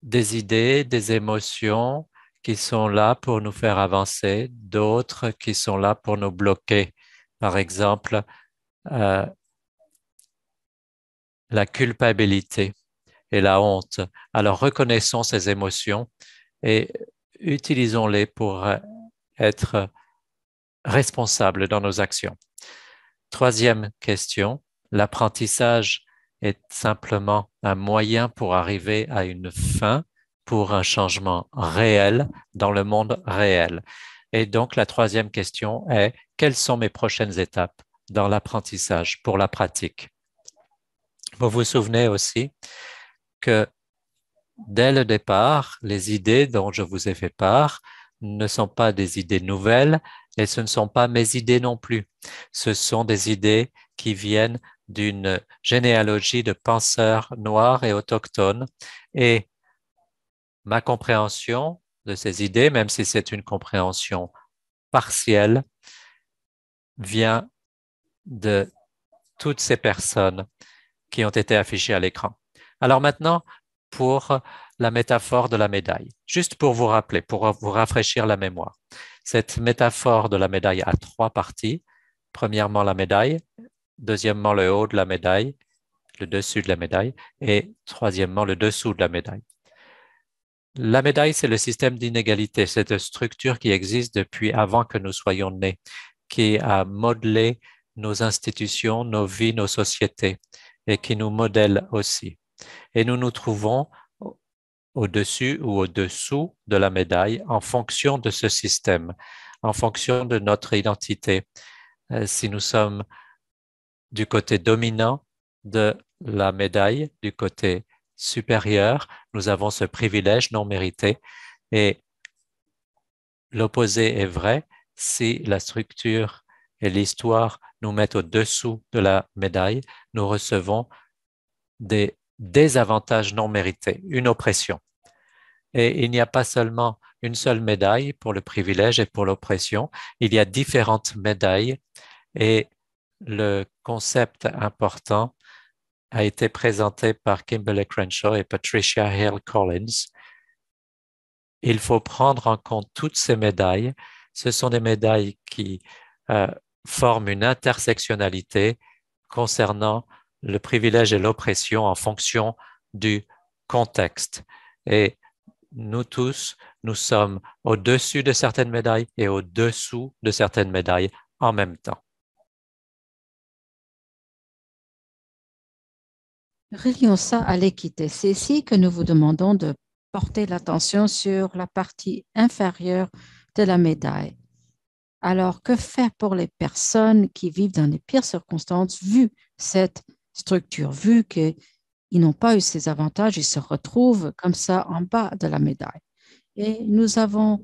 des idées, des émotions qui sont là pour nous faire avancer, d'autres qui sont là pour nous bloquer. Par exemple, la culpabilité et la honte. Alors reconnaissons ces émotions et utilisons-les pour être responsables dans nos actions. Troisième question, l'apprentissage est simplement un moyen pour arriver à une fin, pour un changement réel dans le monde réel. Et donc, la troisième question est, quelles sont mes prochaines étapes dans l'apprentissage pour la pratique? Vous vous souvenez aussi que dès le départ, les idées dont je vous ai fait part ne sont pas des idées nouvelles et ce ne sont pas mes idées non plus. Ce sont des idées qui viennent d'une généalogie de penseurs noirs et autochtones et ma compréhension de ces idées, même si c'est une compréhension partielle, vient de toutes ces personnes qui ont été affichées à l'écran. Alors maintenant, pour la métaphore de la médaille, juste pour vous rappeler, pour vous rafraîchir la mémoire. Cette métaphore de la médaille a trois parties. Premièrement, la médaille, Deuxièmement, le haut de la médaille, le dessus de la médaille. Et troisièmement, le dessous de la médaille. La médaille, c'est le système d'inégalité, cette structure qui existe depuis avant que nous soyons nés, qui a modelé nos institutions, nos vies, nos sociétés et qui nous modèle aussi. Et nous nous trouvons au-dessus ou au-dessous de la médaille en fonction de ce système, en fonction de notre identité. Si nous sommes du côté dominant de la médaille, du côté supérieur, nous avons ce privilège non mérité et l'opposé est vrai si la structure et l'histoire nous mettent au-dessous de la médaille, nous recevons des désavantages non mérités, une oppression. Et il n'y a pas seulement une seule médaille pour le privilège et pour l'oppression, il y a différentes médailles et le concept important a été présenté par Kimberly Crenshaw et Patricia Hill Collins. Il faut prendre en compte toutes ces médailles. Ce sont des médailles qui forment une intersectionnalité concernant le privilège et l'oppression en fonction du contexte. Et nous tous, nous sommes au-dessus de certaines médailles et au-dessous de certaines médailles en même temps. Relions ça à l'équité. C'est ici que nous vous demandons de porter l'attention sur la partie inférieure de la médaille. Alors, que faire pour les personnes qui vivent dans les pires circonstances, vu cette structure, vu qu'ils n'ont pas eu ces avantages, ils se retrouvent comme ça en bas de la médaille. Et nous avons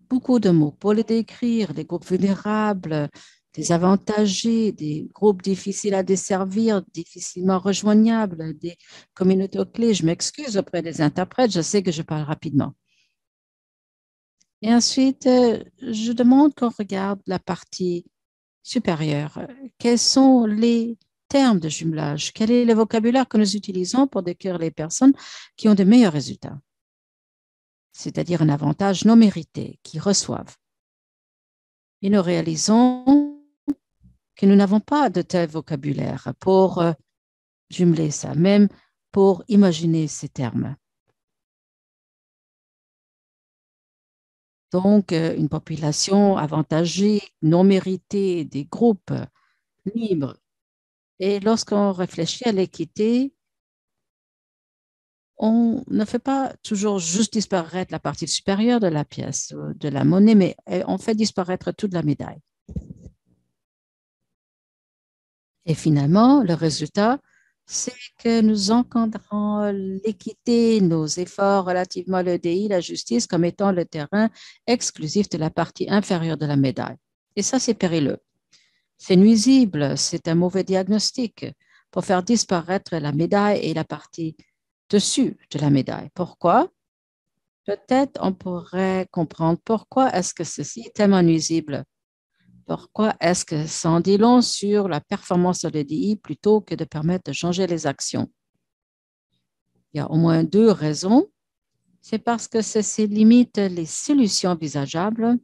beaucoup de mots pour les décrire, des groupes vulnérables, des avantagés, des groupes difficiles à desservir, difficilement rejoignables, des communautés clés. Je m'excuse auprès des interprètes, je sais que je parle rapidement. Et ensuite, je demande qu'on regarde la partie supérieure. Quels sont les termes de jumelage? Quel est le vocabulaire que nous utilisons pour décrire les personnes qui ont de meilleurs résultats, c'est-à-dire un avantage non mérité, qui reçoivent? Et nous réalisons que nous n'avons pas de tel vocabulaire pour jumeler ça, même pour imaginer ces termes. Donc, une population avantagée, non méritée, des groupes libres. Et lorsqu'on réfléchit à l'équité, on ne fait pas toujours juste disparaître la partie supérieure de la pièce, de la monnaie, mais on fait disparaître toute la médaille. Et finalement, le résultat, c'est que nous encadrons l'équité, nos efforts relativement à l'EDI, la justice, comme étant le terrain exclusif de la partie inférieure de la médaille. Et ça, c'est périlleux. C'est nuisible, c'est un mauvais diagnostic pour faire disparaître la médaille et la partie dessus de la médaille. Pourquoi? Peut-être on pourrait comprendre pourquoi est-ce que ceci est tellement nuisible. Pourquoi est-ce que ça en dit long sur la performance de l'EDI plutôt que de permettre de changer les actions? Il y a au moins deux raisons. C'est parce que ceci limite les solutions envisageables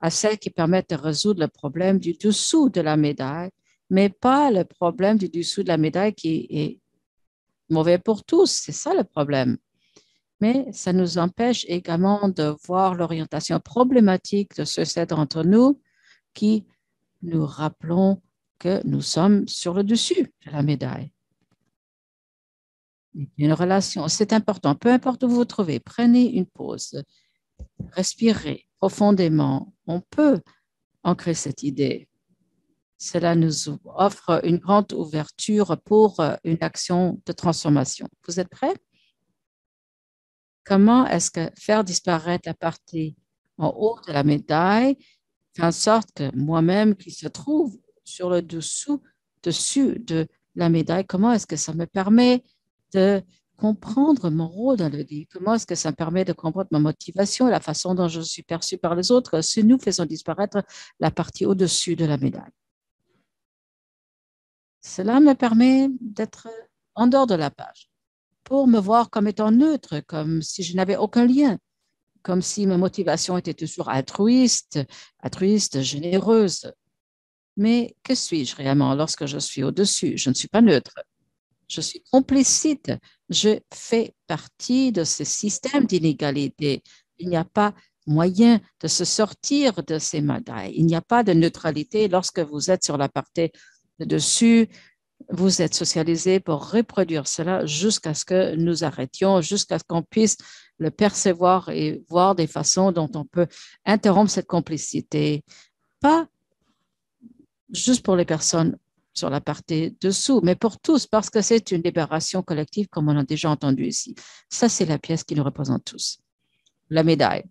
à celles qui permettent de résoudre le problème du dessous de la médaille, mais pas le problème du dessous de la médaille qui est mauvais pour tous. C'est ça le problème. Mais ça nous empêche également de voir l'orientation problématique de ceux d'entre nous qui nous rappelons que nous sommes sur le dessus de la médaille. Une relation, c'est important. Peu importe où vous vous trouvez, prenez une pause, respirez profondément. On peut ancrer cette idée. Cela nous offre une grande ouverture pour une action de transformation. Vous êtes prêts? Comment est-ce que faire disparaître la partie en haut de la médaille fait en sorte que moi-même qui se trouve sur le dessus de la médaille, comment est-ce que ça me permet de comprendre mon rôle dans le livre? Comment est-ce que ça me permet de comprendre ma motivation et la façon dont je suis perçue par les autres si nous faisons disparaître la partie au-dessus de la médaille? Cela me permet d'être en dehors de la page pour me voir comme étant neutre, comme si je n'avais aucun lien, comme si ma motivation était toujours altruiste, généreuse. Mais que suis-je réellement lorsque je suis au-dessus? Je ne suis pas neutre. Je suis complicite. Je fais partie de ce système d'inégalité. Il n'y a pas moyen de se sortir de ces médailles. Il n'y a pas de neutralité lorsque vous êtes sur la partie de dessus. Vous êtes socialisé pour reproduire cela jusqu'à ce que nous arrêtions, jusqu'à ce qu'on puisse le percevoir et voir des façons dont on peut interrompre cette complicité. Pas juste pour les personnes sur la partie dessous, mais pour tous, parce que c'est une libération collective, comme on a déjà entendu ici. Ça, c'est la pièce qui nous représente tous, la médaille.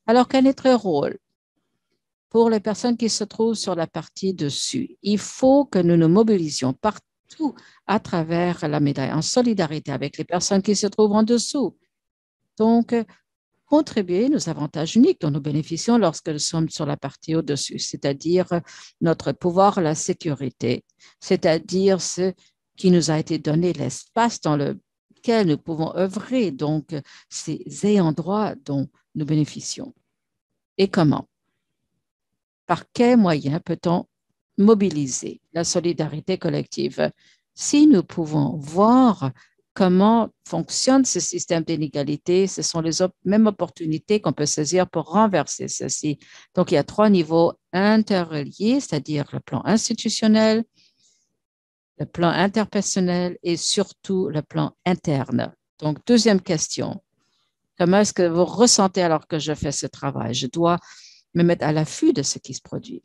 Alors, quel est notre rôle pour les personnes qui se trouvent sur la partie dessus? Il faut que nous nous mobilisions partout à travers la médaille, en solidarité avec les personnes qui se trouvent en dessous. Donc, contribuer nos avantages uniques dont nous bénéficions lorsque nous sommes sur la partie au-dessus, c'est-à-dire notre pouvoir, la sécurité, c'est-à-dire ce qui nous a été donné, l'espace dans lequel nous pouvons œuvrer, donc ces ayants droit dont nous bénéficions. Et comment? Par quels moyens peut-on mobiliser la solidarité collective? Si nous pouvons voir comment fonctionne ce système d'inégalité, ce sont les mêmes opportunités qu'on peut saisir pour renverser ceci. Donc, il y a 3 niveaux interreliés, c'est-à-dire le plan institutionnel, le plan interpersonnel et surtout le plan interne. Donc, deuxième question, comment est-ce que vous ressentez alors que je fais ce travail? Je dois me mettre à l'affût de ce qui se produit.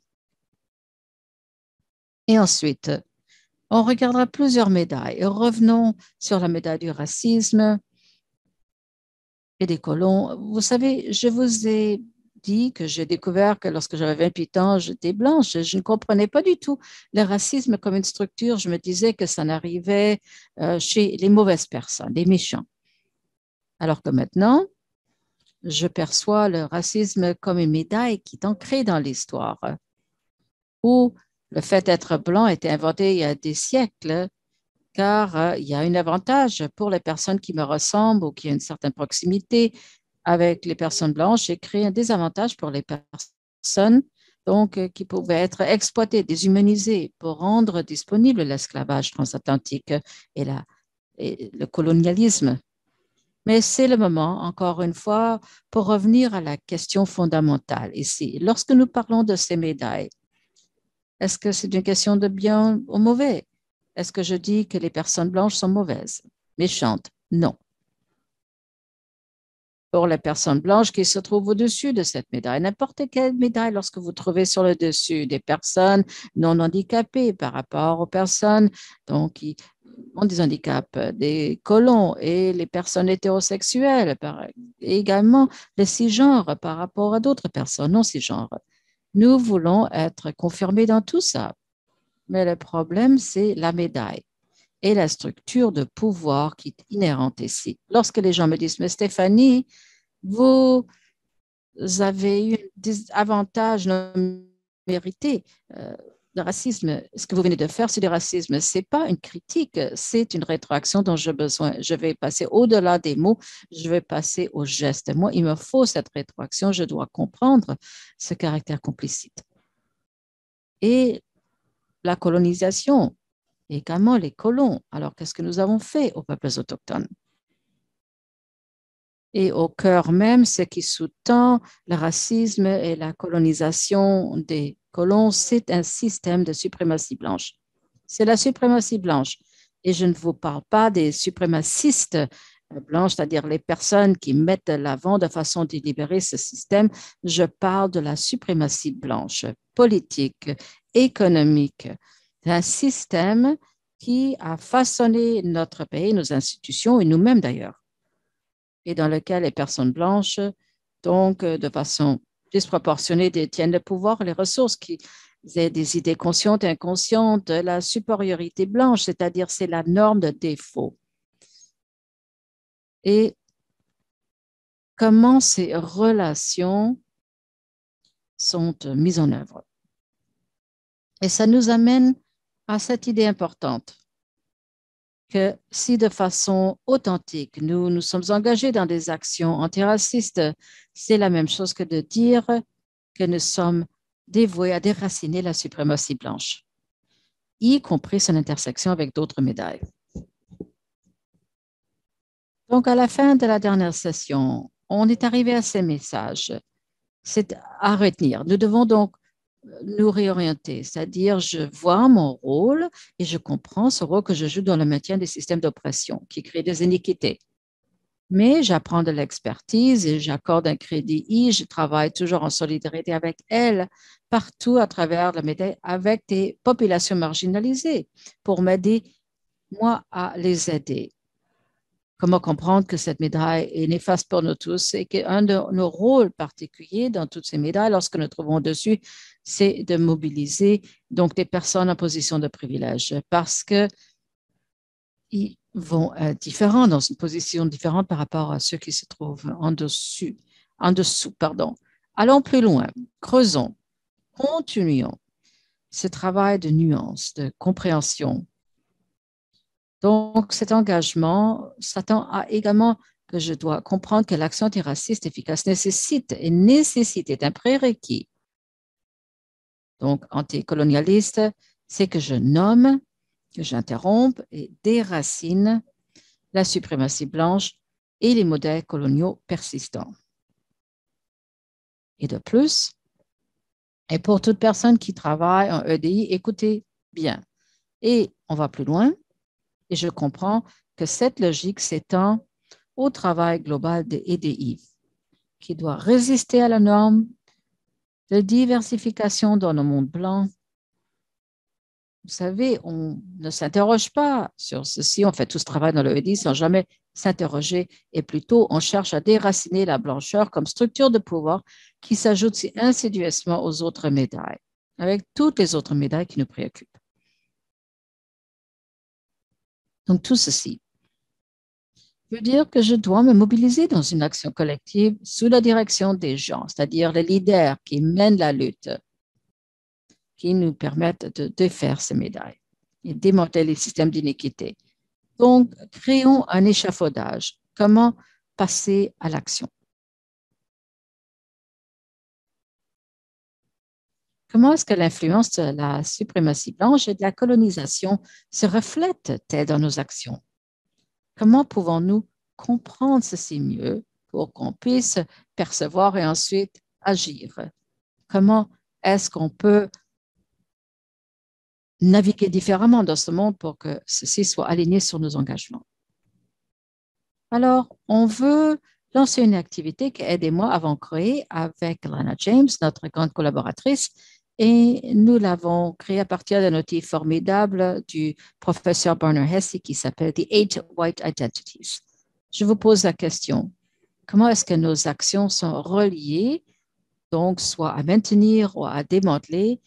Et ensuite, on regardera plusieurs médailles. Et revenons sur la médaille du racisme et des colons. Vous savez, je vous ai dit que j'ai découvert que lorsque j'avais 28 ans, j'étais blanche. Je ne comprenais pas du tout le racisme comme une structure. Je me disais que ça n'arrivait chez les mauvaises personnes, les méchants. Alors que maintenant, je perçois le racisme comme une médaille qui est ancrée dans l'histoire, où le fait d'être blanc a été inventé il y a des siècles, car il y a un avantage pour les personnes qui me ressemblent ou qui ont une certaine proximité avec les personnes blanches et créé un désavantage pour les personnes qui pouvaient être exploitées, déshumanisées pour rendre disponible l'esclavage transatlantique et, et le colonialisme. Mais c'est le moment, encore une fois, pour revenir à la question fondamentale ici. Lorsque nous parlons de ces médailles, est-ce que c'est une question de bien ou mauvais? Est-ce que je dis que les personnes blanches sont mauvaises, méchantes? Non. Pour les personnes blanches qui se trouvent au-dessus de cette médaille, n'importe quelle médaille, lorsque vous trouvez sur le dessus des personnes non handicapées par rapport aux personnes qui ont des handicaps, des colons et les personnes hétérosexuelles, et également les cisgenres par rapport à d'autres personnes non cisgenres. Nous voulons être confirmés dans tout ça. Mais le problème, c'est la médaille et la structure de pouvoir qui est inhérente ici. Lorsque les gens me disent, mais Stéphanie, vous avez eu des avantages non mérités. Le racisme, ce que vous venez de faire, c'est du racisme. Ce n'est pas une critique, c'est une rétroaction dont j'ai besoin. Je vais passer au-delà des mots, je vais passer aux gestes. Moi, il me faut cette rétroaction, je dois comprendre ce caractère complicite. Et la colonisation, également les colons. Alors, qu'est-ce que nous avons fait aux peuples autochtones? Et au cœur même, ce qui sous-tend le racisme et la colonisation des colons, c'est un système de suprématie blanche. C'est la suprématie blanche. Et je ne vous parle pas des suprémacistes blanches, c'est-à-dire les personnes qui mettent de l'avant de façon délibérée ce système. Je parle de la suprématie blanche, politique, économique. C'est un système qui a façonné notre pays, nos institutions et nous-mêmes d'ailleurs, et dans lequel les personnes blanches, de façon disproportionnée, détiennent le pouvoir et les ressources, qui aient des idées conscientes et inconscientes de la supériorité blanche, c'est-à-dire c'est la norme de défaut. Et comment ces relations sont mises en œuvre. Et ça nous amène à cette idée importante que si de façon authentique, nous nous sommes engagés dans des actions antiracistes, c'est la même chose que de dire que nous sommes dévoué à déraciner la suprématie blanche, y compris son intersection avec d'autres médailles. Donc, à la fin de la dernière session, on est arrivé à ces messages. C'est à retenir. Nous devons donc nous réorienter, c'est-à-dire je vois mon rôle et je comprends ce rôle que je joue dans le maintien des systèmes d'oppression qui créent des iniquités. Mais j'apprends de l'expertise et j'accorde un crédit. Je travaille toujours en solidarité avec elle, partout à travers la médaille, avec des populations marginalisées, pour m'aider, moi, à les aider. Comment comprendre que cette médaille est néfaste pour nous tous et qu'un de nos rôles particuliers dans toutes ces médailles, lorsque nous trouvons dessus, c'est de mobiliser donc des personnes en position de privilège parce qu'ils vont être différents, dans une position différente par rapport à ceux qui se trouvent en dessous, pardon. Allons plus loin, creusons, continuons ce travail de nuance, de compréhension. Donc, cet engagement s'attend à également que je dois comprendre que l'action antiraciste efficace nécessite, est un prérequis. Donc, anticolonialiste, c'est que je nomme, que j'interrompe et déracine la suprématie blanche et les modèles coloniaux persistants. Et de plus, et pour toute personne qui travaille en EDI, écoutez bien. Et on va plus loin. Et je comprends que cette logique s'étend au travail global des EDI, qui doit résister à la norme de diversification dans le monde blanc. Vous savez, on ne s'interroge pas sur ceci, on fait tout ce travail dans le EDI sans jamais s'interroger, et plutôt on cherche à déraciner la blancheur comme structure de pouvoir qui s'ajoute si insidieusement aux autres médailles, avec toutes les autres médailles qui nous préoccupent. Donc tout ceci veut dire que je dois me mobiliser dans une action collective sous la direction des gens, c'est-à-dire les leaders qui mènent la lutte, qui nous permettent de défaire ces médailles et démanteler les systèmes d'iniquité. Donc, créons un échafaudage. Comment passer à l'action? Comment est-ce que l'influence de la suprématie blanche et de la colonisation se reflète-t-elle dans nos actions? Comment pouvons-nous comprendre ceci mieux pour qu'on puisse percevoir et ensuite agir? Comment est-ce qu'on peut naviguer différemment dans ce monde pour que ceci soit aligné sur nos engagements? Alors, on veut lancer une activité que Ed et moi avons créée avec Lana James, notre grande collaboratrice, et nous l'avons créée à partir d'un outil formidable du professeur Barnard Hesse qui s'appelle The Eight White Identities. Je vous pose la question, comment est-ce que nos actions sont reliées, donc soit à maintenir ou à démanteler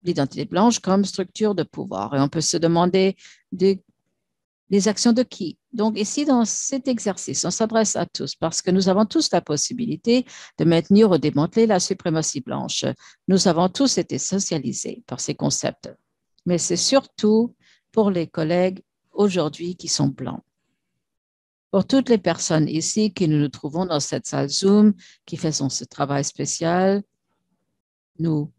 l'identité blanche comme structure de pouvoir? Et on peut se demander les actions de qui? Donc ici, dans cet exercice, on s'adresse à tous parce que nous avons tous la possibilité de maintenir ou démanteler la suprématie blanche. Nous avons tous été socialisés par ces concepts, mais c'est surtout pour les collègues aujourd'hui qui sont blancs. Pour toutes les personnes ici qui nous trouvons dans cette salle Zoom, qui faisons ce travail spécial, nous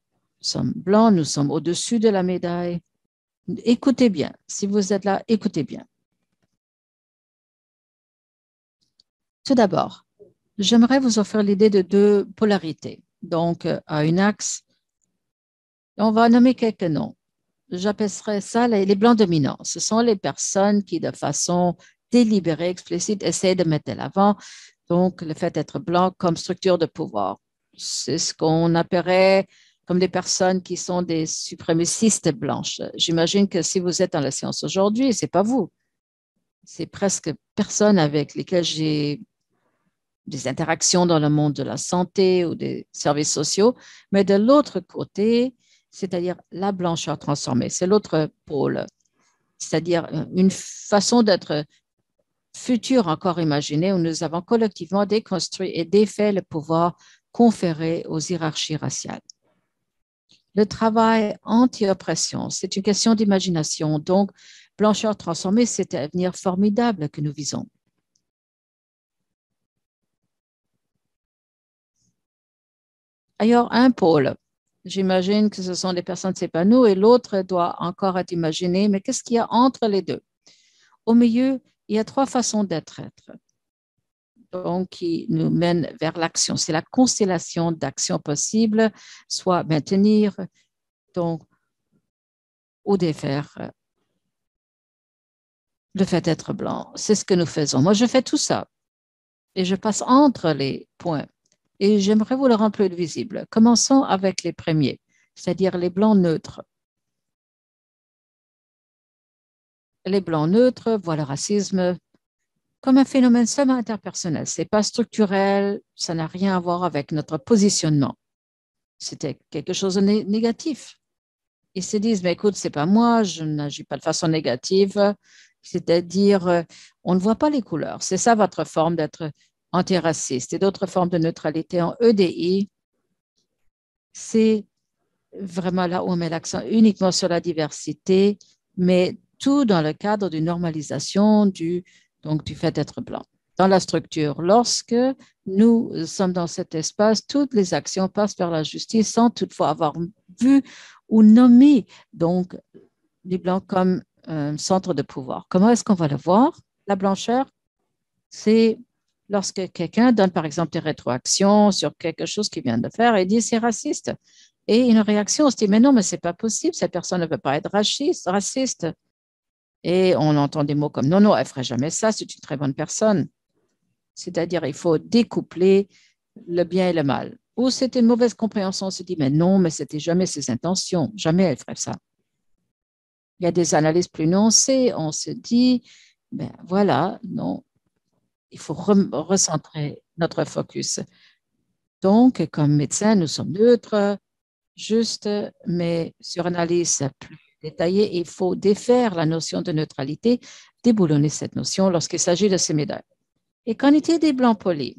sommes blancs, nous sommes au-dessus de la médaille. Écoutez bien, si vous êtes là, écoutez bien. Tout d'abord, j'aimerais vous offrir l'idée de deux polarités. Donc, à un axe, on va nommer quelques noms. J'appellerais ça les blancs dominants. Ce sont les personnes qui, de façon délibérée, explicite, essaient de mettre de l'avant donc le fait d'être blanc comme structure de pouvoir. C'est ce qu'on appellerait comme des personnes qui sont des suprémacistes blanches. J'imagine que si vous êtes dans la science aujourd'hui, c'est pas vous. C'est presque personne avec lesquelles j'ai des interactions dans le monde de la santé ou des services sociaux, mais de l'autre côté, c'est-à-dire la blancheur transformée, c'est l'autre pôle, c'est-à-dire une façon d'être future encore imaginée où nous avons collectivement déconstruit et défait le pouvoir conféré aux hiérarchies raciales. Le travail anti-oppression, c'est une question d'imagination, donc blancheur transformée, c'est un avenir formidable que nous visons. ailleurs, un pôle. J'imagine que ce sont des personnes, c'est pas nous, et l'autre doit encore être imaginé. Mais qu'est-ce qu'il y a entre les deux? Au milieu, il y a trois façons d'être. Donc, qui nous mènent vers l'action. C'est la constellation d'actions possibles, soit maintenir, donc, ou défaire le fait d'être blanc. C'est ce que nous faisons. Moi, je fais tout ça et je passe entre les points. Et j'aimerais vous le rendre plus visible. Commençons avec les premiers, c'est-à-dire les blancs neutres. Les blancs neutres voient le racisme comme un phénomène seulement interpersonnel. Ce n'est pas structurel, ça n'a rien à voir avec notre positionnement. C'était quelque chose de négatif. Ils se disent, mais écoute, c'est pas moi, je n'agis pas de façon négative, c'est-à-dire, on ne voit pas les couleurs. C'est ça votre forme d'être antiraciste. Et d'autres formes de neutralité en EDI, c'est vraiment là où on met l'accent uniquement sur la diversité, mais tout dans le cadre d'une normalisation donc, du fait d'être blanc. Dans la structure, lorsque nous sommes dans cet espace, toutes les actions passent vers la justice sans toutefois avoir vu ou nommé donc les blancs comme un centre de pouvoir. Comment est-ce qu'on va le voir? La blancheur, c'est lorsque quelqu'un donne par exemple des rétroactions sur quelque chose qu'il vient de faire et dit c'est raciste. Et une réaction, on se dit mais non, mais c'est pas possible, cette personne ne peut pas être raciste. Et on entend des mots comme non, non, elle ferait jamais ça, c'est une très bonne personne. C'est-à-dire, il faut découpler le bien et le mal. Ou c'est une mauvaise compréhension, on se dit mais non, mais c'était jamais ses intentions, jamais elle ferait ça. Il y a des analyses plus nuancées, on se dit ben voilà, non, il faut recentrer notre focus. Donc, comme médecin, nous sommes neutres, juste, mais sur une analyse plus détaillée, il faut défaire la notion de neutralité, déboulonner cette notion lorsqu'il s'agit de ces médailles. Et qu'en est-il des blancs polis?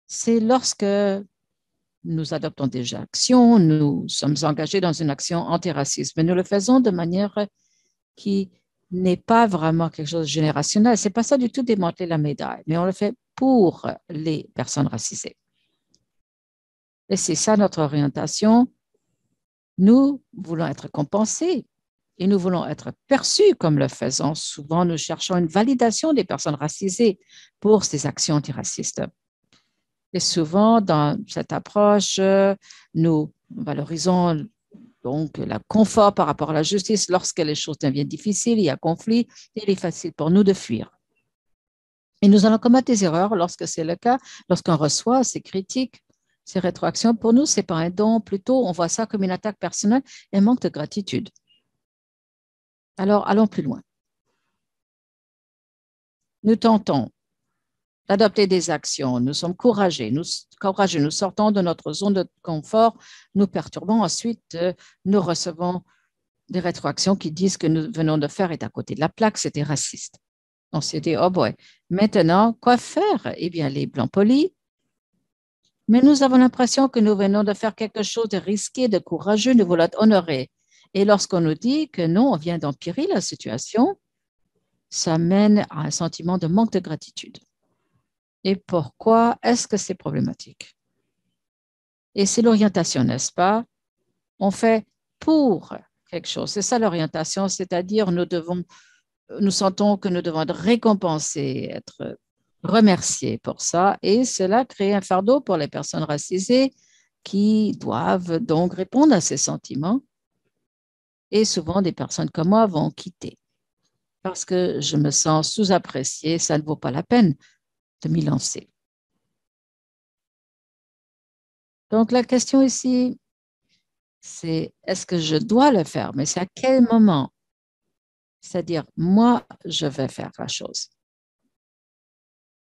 C'est lorsque nous adoptons des actions, nous sommes engagés dans une action antiracisme, mais nous le faisons de manière qui n'est pas vraiment quelque chose de générationnel. C'est pas ça du tout démanteler la médaille, mais on le fait pour les personnes racisées. Et c'est ça notre orientation. Nous voulons être compensés et nous voulons être perçus comme le faisant. Souvent, nous cherchons une validation des personnes racisées pour ces actions antiracistes. Et souvent, dans cette approche, nous valorisons donc le confort par rapport à la justice. Lorsque les choses deviennent difficiles, il y a conflit, il est facile pour nous de fuir. Et nous allons commettre des erreurs lorsque c'est le cas, lorsqu'on reçoit ces critiques, ces rétroactions. Pour nous, ce n'est pas un don, plutôt on voit ça comme une attaque personnelle et un manque de gratitude. Alors, allons plus loin. Nous tentons d'adopter des actions, nous sommes courageux, nous sortons de notre zone de confort, nous perturbons, ensuite nous recevons des rétroactions qui disent que nous venons de faire est à côté de la plaque, c'était raciste. On s'est dit, oh boy, maintenant, quoi faire? Eh bien, les blancs polis, mais nous avons l'impression que nous venons de faire quelque chose de risqué, de courageux, nous voulons être honorés. Et lorsqu'on nous dit que non, on vient d'empirer la situation, ça mène à un sentiment de manque de gratitude. Et pourquoi est-ce que c'est problématique? Et c'est l'orientation, n'est-ce pas? On fait pour quelque chose. C'est ça l'orientation, c'est-à-dire nous sentons que nous devons être récompensés, être remerciés pour ça. Et cela crée un fardeau pour les personnes racisées qui doivent donc répondre à ces sentiments. Et souvent, des personnes comme moi vont quitter parce que je me sens sous-appréciée, ça ne vaut pas la peine de m'y lancer. Donc, la question ici, c'est est-ce que je dois le faire, mais c'est à quel moment? C'est-à-dire, moi, je vais faire la chose.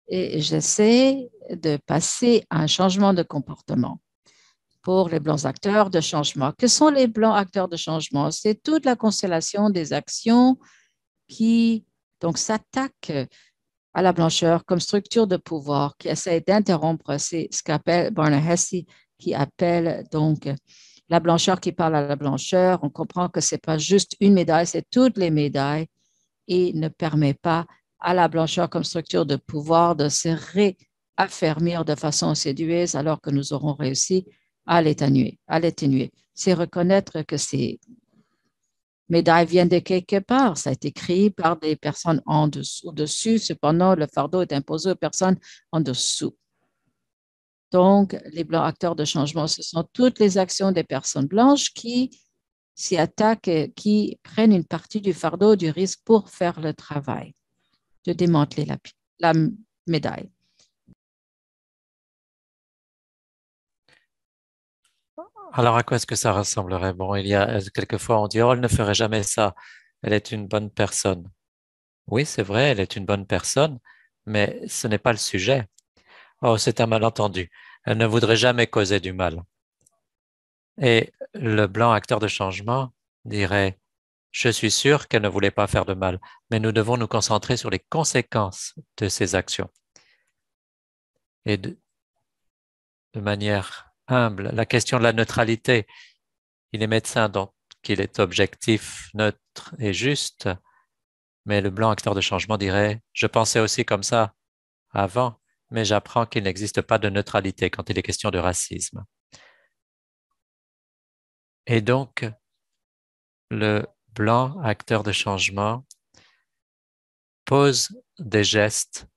Et j'essaie de passer à un changement de comportement pour les blancs acteurs de changement. Que sont les blancs acteurs de changement? C'est toute la constellation des actions qui donc s'attaquent à la blancheur comme structure de pouvoir, qui essaie d'interrompre, c'est ce qu'appelle Barney-Hesse, qui appelle donc la blancheur qui parle à la blancheur. On comprend que ce n'est pas juste une médaille, c'est toutes les médailles et ne permet pas à la blancheur comme structure de pouvoir de se affermir de façon sédueuse alors que nous aurons réussi à l'atténuer. C'est reconnaître que ces médailles viennent de quelque part. Ça a été créé par des personnes en dessous, au-dessus. Cependant, le fardeau est imposé aux personnes en dessous. Donc, les Blancs acteurs de changement, ce sont toutes les actions des personnes blanches qui s'y attaquent, qui prennent une partie du fardeau, du risque pour faire le travail de démanteler la médaille. Alors, à quoi est-ce que ça ressemblerait? Bon, il y a quelquefois, on dit, oh, elle ne ferait jamais ça. Elle est une bonne personne. Oui, c'est vrai, elle est une bonne personne, mais ce n'est pas le sujet. Oh, c'est un malentendu. Elle ne voudrait jamais causer du mal. Et le blanc acteur de changement dirait, je suis sûr qu'elle ne voulait pas faire de mal, mais nous devons nous concentrer sur les conséquences de ses actions. Et de manière humble, la question de la neutralité, il est médecin, donc il est objectif, neutre et juste, mais le blanc acteur de changement dirait, je pensais aussi comme ça avant, mais j'apprends qu'il n'existe pas de neutralité quand il est question de racisme. Et donc, le blanc acteur de changement pose des gestes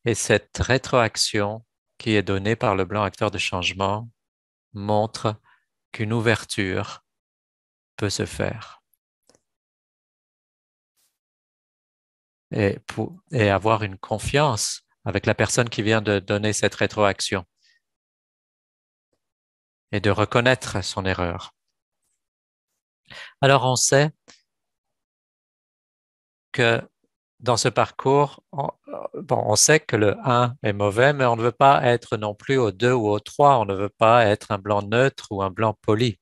et cette rétroaction qui est donnée par le blanc acteur de changement montre qu'une ouverture peut se faire et avoir une confiance avec la personne qui vient de donner cette rétroaction et de reconnaître son erreur. Alors on sait que dans ce parcours, on sait que le 1 est mauvais, mais on ne veut pas être non plus au 2 ou au 3. On ne veut pas être un blanc neutre ou un blanc poli.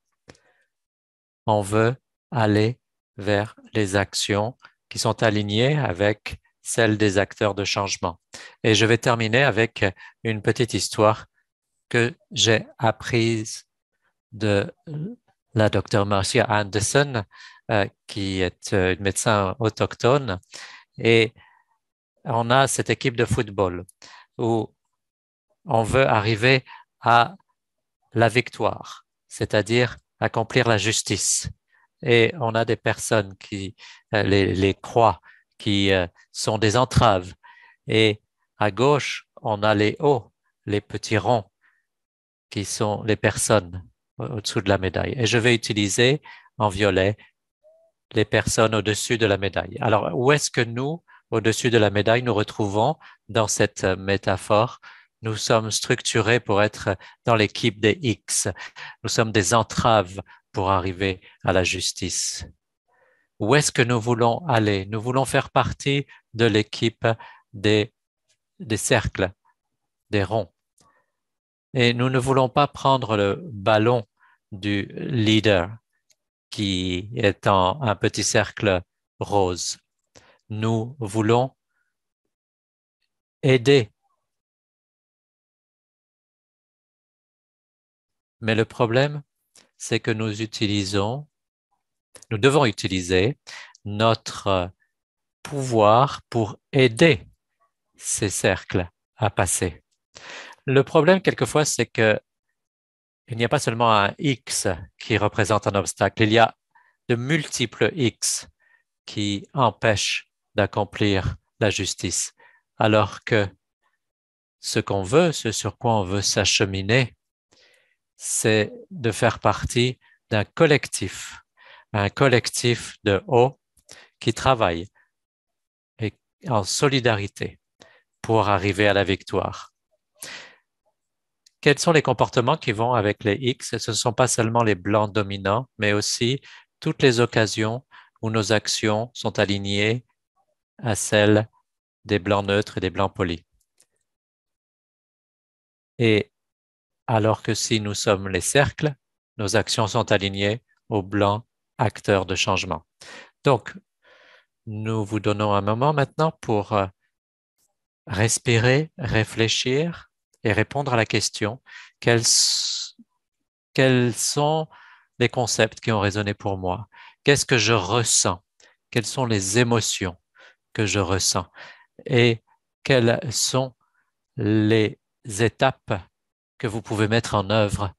On veut aller vers les actions qui sont alignées avec celles des acteurs de changement. Et je vais terminer avec une petite histoire que j'ai apprise de la docteure Marcia Anderson, qui est une médecin autochtone. Et on a cette équipe de football où on veut arriver à la victoire, c'est-à-dire accomplir la justice. Et on a des personnes qui les croient, qui sont des entraves. Et à gauche, on a les hauts, les petits ronds, qui sont les personnes au-dessous de la médaille. Et je vais utiliser en violet les personnes au-dessus de la médaille. Alors, où est-ce que nous, au-dessus de la médaille, nous retrouvons dans cette métaphore? Nous sommes structurés pour être dans l'équipe des X. Nous sommes des entraves pour arriver à la justice. Où est-ce que nous voulons aller? Nous voulons faire partie de l'équipe des cercles, des ronds. Et nous ne voulons pas prendre le ballon du leader qui est en un petit cercle rose. Nous voulons aider. Mais le problème, c'est que nous devons utiliser notre pouvoir pour aider ces cercles à passer. Le problème, quelquefois, c'est que il n'y a pas seulement un X qui représente un obstacle, il y a de multiples X qui empêchent d'accomplir la justice. Alors que ce qu'on veut, ce sur quoi on veut s'acheminer, c'est de faire partie d'un collectif, un collectif de haut qui travaille et en solidarité pour arriver à la victoire. Quels sont les comportements qui vont avec les X? Ce ne sont pas seulement les blancs dominants, mais aussi toutes les occasions où nos actions sont alignées à celles des blancs neutres et des blancs polis. Et alors que si nous sommes les cercles, nos actions sont alignées aux blancs acteurs de changement. Donc, nous vous donnons un moment maintenant pour respirer, réfléchir et répondre à la question quels sont les concepts qui ont résonné pour moi? Qu'est-ce que je ressens? Quelles sont les émotions que je ressens? Et quelles sont les étapes que vous pouvez mettre en œuvre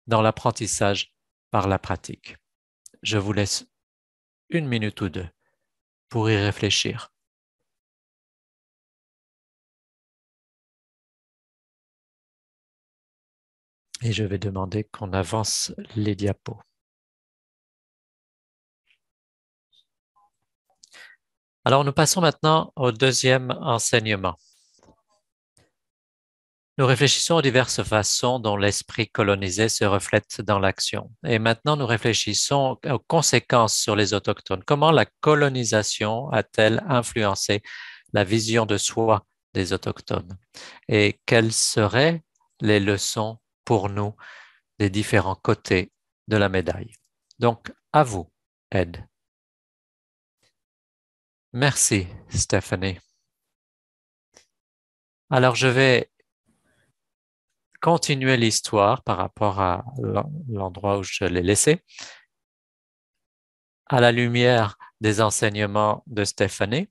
dans l'apprentissage par la pratique. Je vous laisse 1 minute ou 2 pour y réfléchir. Et je vais demander qu'on avance les diapos. Alors, nous passons maintenant au deuxième enseignement. Nous réfléchissons aux diverses façons dont l'esprit colonisé se reflète dans l'action. Et maintenant, nous réfléchissons aux conséquences sur les autochtones. Comment la colonisation a-t-elle influencé la vision de soi des autochtones? Et quelles seraient les leçons pour nous des différents côtés de la médaille? Donc, à vous, Ed. Merci, Stephanie. Alors, je vais continuer l'histoire par rapport à l'endroit où je l'ai laissé, à la lumière des enseignements de Stephanie,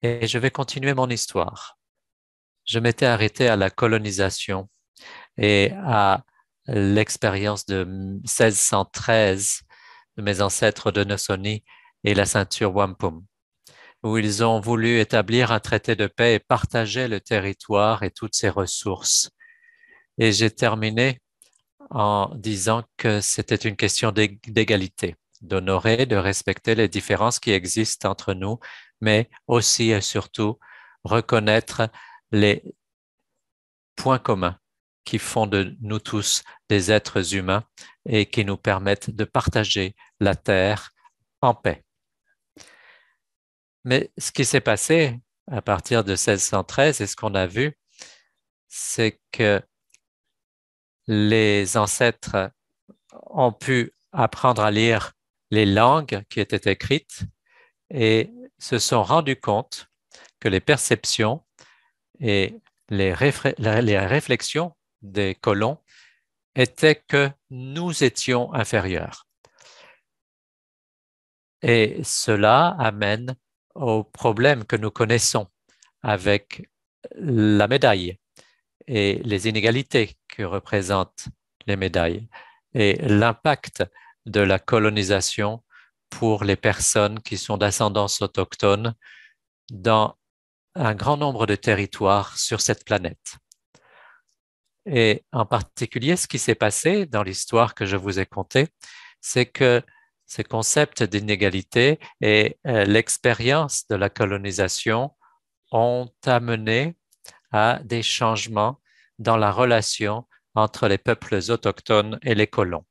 et je vais continuer mon histoire. Je m'étais arrêté à la colonisation et à l'expérience de 1613 de mes ancêtres de Nosoni et la ceinture Wampum, où ils ont voulu établir un traité de paix et partager le territoire et toutes ses ressources. Et j'ai terminé en disant que c'était une question d'égalité, d'honorer, de respecter les différences qui existent entre nous, mais aussi et surtout reconnaître les points communs qui font de nous tous des êtres humains et qui nous permettent de partager la Terre en paix. Mais ce qui s'est passé à partir de 1613 et ce qu'on a vu, c'est que les ancêtres ont pu apprendre à lire les langues qui étaient écrites et se sont rendus compte que les perceptions et les réflexions des colons étaient que nous étions inférieurs. Et cela amène au problème que nous connaissons avec la médaille et les inégalités que représentent les médailles et l'impact de la colonisation pour les personnes qui sont d'ascendance autochtone dans un grand nombre de territoires sur cette planète. Et en particulier, ce qui s'est passé dans l'histoire que je vous ai contée, c'est que ces concepts d'inégalité et l'expérience de la colonisation ont amené à des changements dans la relation entre les peuples autochtones et les colons.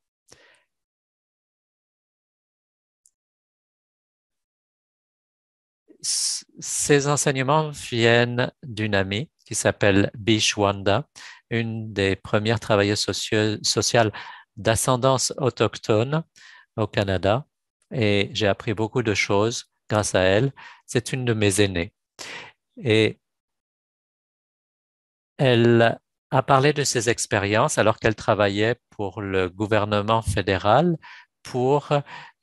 Ces enseignements viennent d'une amie qui s'appelle Bish Wanda, une des premières travailleuses sociales d'ascendance autochtone au Canada, et j'ai appris beaucoup de choses grâce à elle. C'est une de mes aînées. Et elle a parlé de ses expériences alors qu'elle travaillait pour le gouvernement fédéral pour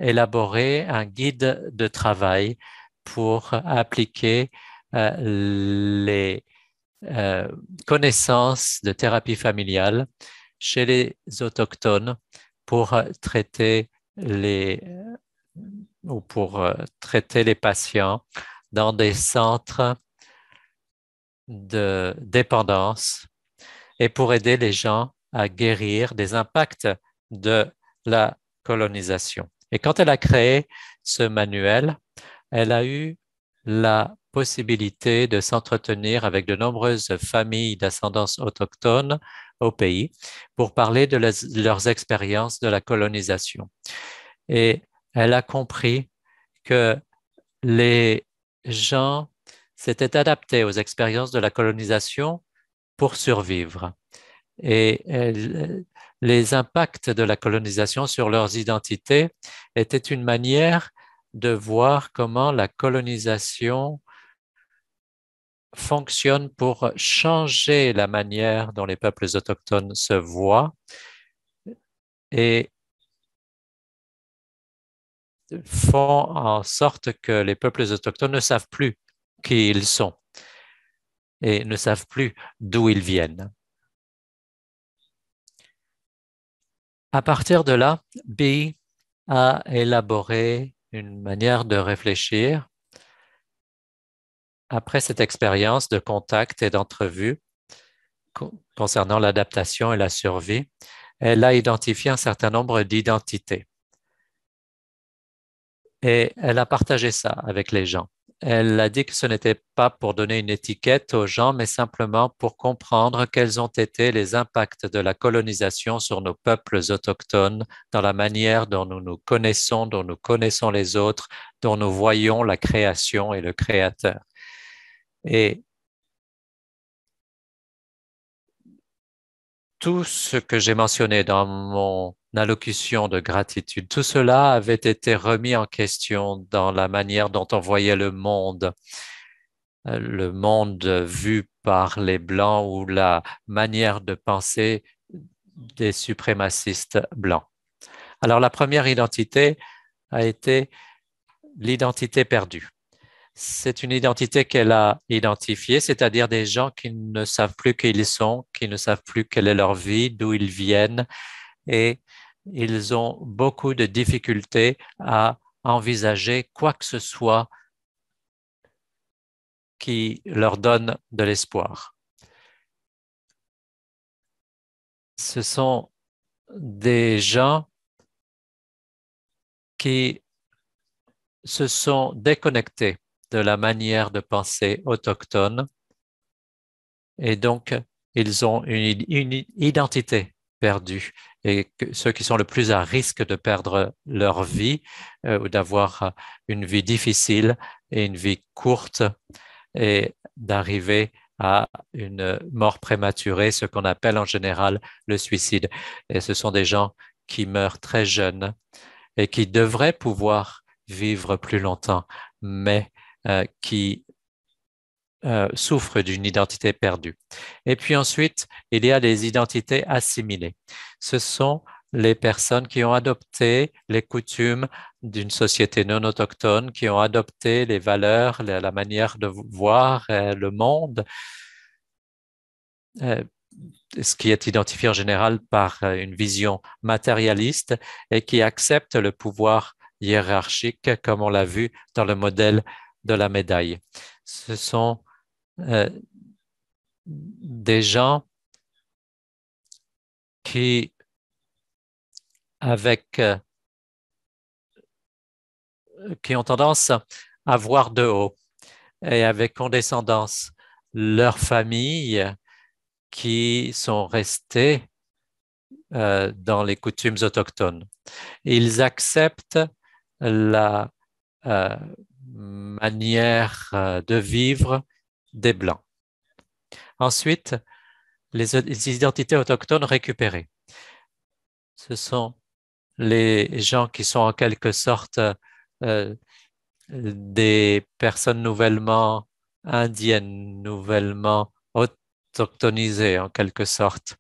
élaborer un guide de travail pour appliquer les connaissances de thérapie familiale chez les autochtones pour traiter ou pour traiter les patients dans des centres de dépendance et pour aider les gens à guérir des impacts de la colonisation. Et quand elle a créé ce manuel, elle a eu la possibilité de s'entretenir avec de nombreuses familles d'ascendance autochtone au pays pour parler de leurs expériences de la colonisation. Et elle a compris que les gens s'étaient adaptés aux expériences de la colonisation pour survivre. Et les impacts de la colonisation sur leurs identités étaient une manière de voir comment la colonisation fonctionne pour changer la manière dont les peuples autochtones se voient et font en sorte que les peuples autochtones ne savent plus qui ils sont. et ne savent plus d'où ils viennent. À partir de là, B a élaboré une manière de réfléchir après cette expérience de contact et d'entrevue concernant l'adaptation et la survie. Elle a identifié un certain nombre d'identités et elle a partagé ça avec les gens. Elle a dit que ce n'était pas pour donner une étiquette aux gens, mais simplement pour comprendre quels ont été les impacts de la colonisation sur nos peuples autochtones, dans la manière dont nous nous connaissons, dont nous connaissons les autres, dont nous voyons la création et le créateur. Et tout ce que j'ai mentionné dans mon allocution de gratitude, tout cela avait été remis en question dans la manière dont on voyait le monde vu par les Blancs ou la manière de penser des suprémacistes blancs. Alors la première identité a été l'identité perdue. C'est une identité qu'elle a identifiée, c'est-à-dire des gens qui ne savent plus qui ils sont, qui ne savent plus quelle est leur vie, d'où ils viennent, et ils ont beaucoup de difficultés à envisager quoi que ce soit qui leur donne de l'espoir. Ce sont des gens qui se sont déconnectés de la manière de penser autochtone et donc ils ont une identité perdue. Et ceux qui sont le plus à risque de perdre leur vie ou d'avoir une vie difficile et une vie courte et d'arriver à une mort prématurée, ce qu'on appelle en général le suicide. Et ce sont des gens qui meurent très jeunes et qui devraient pouvoir vivre plus longtemps, mais qui souffrent d'une identité perdue. Et puis ensuite, il y a les identités assimilées. Ce sont les personnes qui ont adopté les coutumes d'une société non autochtone, qui ont adopté les valeurs, la manière de voir le monde, ce qui est identifié en général par une vision matérialiste et qui accepte le pouvoir hiérarchique, comme on l'a vu dans le modèle de la médaille. Ce sont des gens qui, qui ont tendance à voir de haut et avec condescendance leurs familles qui sont restées dans les coutumes autochtones. Ils acceptent la manière de vivre des Blancs. Ensuite, les identités autochtones récupérées. Ce sont les gens qui sont en quelque sorte des personnes nouvellement indiennes, nouvellement autochtonisées en quelque sorte.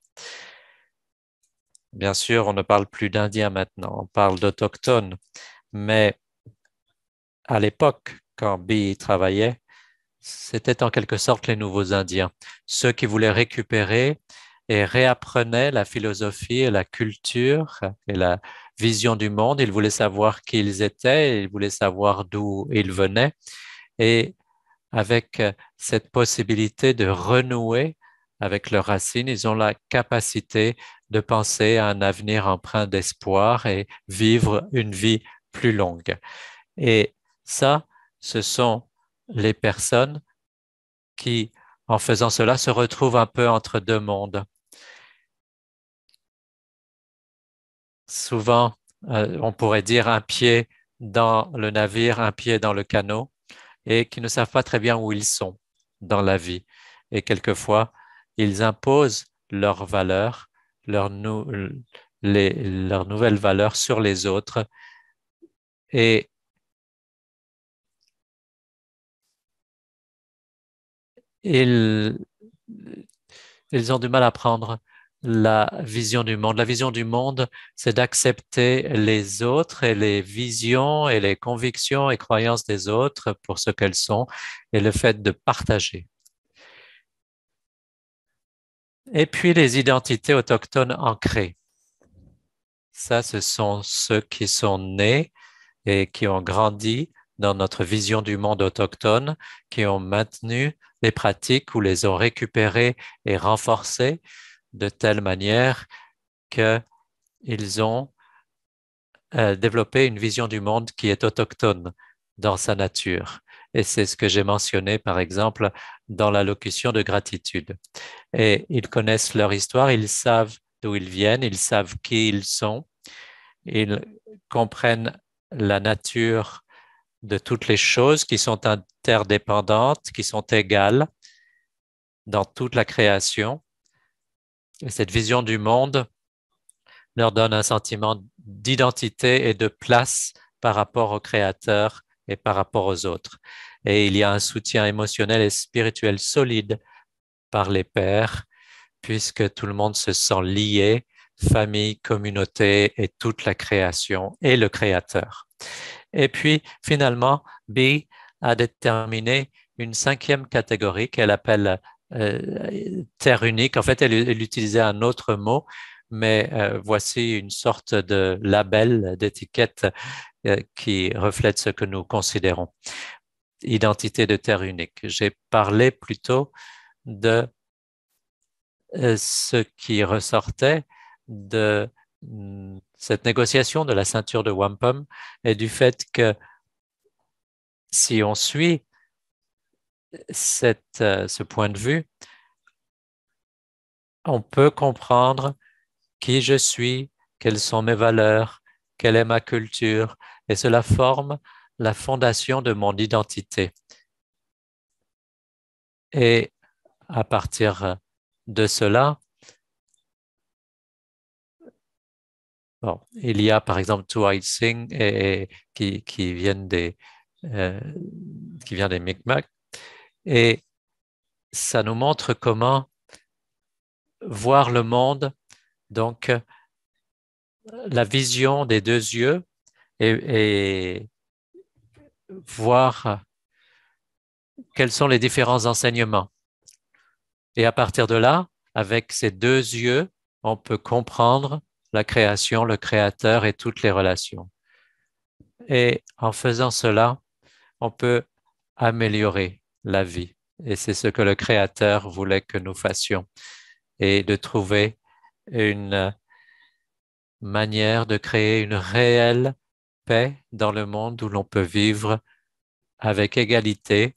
Bien sûr, on ne parle plus d'Indiens maintenant, on parle d'Autochtones, mais à l'époque, quand Bee travaillait, c'était en quelque sorte les nouveaux Indiens, ceux qui voulaient récupérer et réapprenaient la philosophie et la culture et la vision du monde. Ils voulaient savoir qui ils étaient, ils voulaient savoir d'où ils venaient. Et avec cette possibilité de renouer avec leurs racines, ils ont la capacité de penser à un avenir empreint d'espoir et vivre une vie plus longue. Et ça, ce sont les personnes qui, en faisant cela, se retrouvent un peu entre deux mondes. Souvent, on pourrait dire un pied dans le navire, un pied dans le canot, et qui ne savent pas très bien où ils sont dans la vie. Et quelquefois, ils imposent leurs valeurs, leurs nouvelles valeurs sur les autres. Et ils ont du mal à prendre la vision du monde. La vision du monde, c'est d'accepter les autres et les visions et les convictions et croyances des autres pour ce qu'elles sont et le fait de partager. Et puis les identités autochtones ancrées. Ça, ce sont ceux qui sont nés et qui ont grandi dans notre vision du monde autochtone, qui ont maintenu les pratiques ou les ont récupérées et renforcées de telle manière qu'ils ont développé une vision du monde qui est autochtone dans sa nature. Et c'est ce que j'ai mentionné, par exemple, dans l'allocution de gratitude. Et ils connaissent leur histoire, ils savent d'où ils viennent, ils savent qui ils sont, ils comprennent la nature de toutes les choses qui sont interdépendantes, qui sont égales dans toute la création. Et cette vision du monde leur donne un sentiment d'identité et de place par rapport au Créateur et par rapport aux autres. Et il y a un soutien émotionnel et spirituel solide par les pairs, puisque tout le monde se sent lié, famille, communauté et toute la création et le Créateur. Et puis, finalement, B a déterminé une cinquième catégorie qu'elle appelle terre unique. En fait, elle utilisait un autre mot, mais voici une sorte de label, d'étiquette qui reflète ce que nous considérons. Identité de terre unique. J'ai parlé plutôt de ce qui ressortait de cette négociation de la ceinture de wampum et du fait que si on suit ce point de vue, on peut comprendre qui je suis, quelles sont mes valeurs, quelle est ma culture, et cela forme la fondation de mon identité. Et à partir de cela, bon, il y a par exemple Tuai Singh qui viennent euh, qui vient des Mi'kmaq, et ça nous montre comment voir le monde, donc la vision des deux yeux et voir quels sont les différents enseignements. Et à partir de là, avec ces deux yeux, on peut comprendre la création, le créateur et toutes les relations. Et en faisant cela, on peut améliorer la vie. Et c'est ce que le créateur voulait que nous fassions. Et de trouver une manière de créer une réelle paix dans le monde où l'on peut vivre avec égalité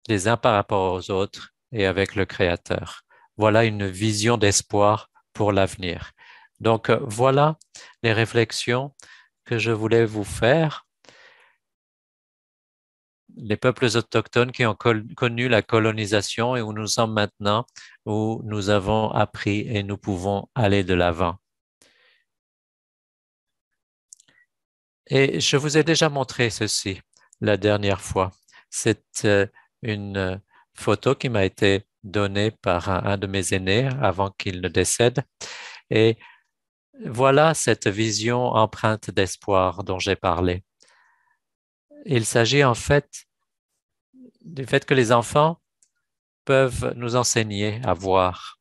les uns par rapport aux autres et avec le Créateur. Voilà une vision d'espoir pour l'avenir. Donc, voilà les réflexions que je voulais vous faire. Les peuples autochtones qui ont connu la colonisation et où nous sommes maintenant, où nous avons appris et nous pouvons aller de l'avant. Et je vous ai déjà montré ceci la dernière fois. C'est une photo qui m'a été donnée par un de mes aînés avant qu'il ne décède. Et voilà cette vision empreinte d'espoir dont j'ai parlé. Il s'agit en fait du fait que les enfants peuvent nous enseigner à voir.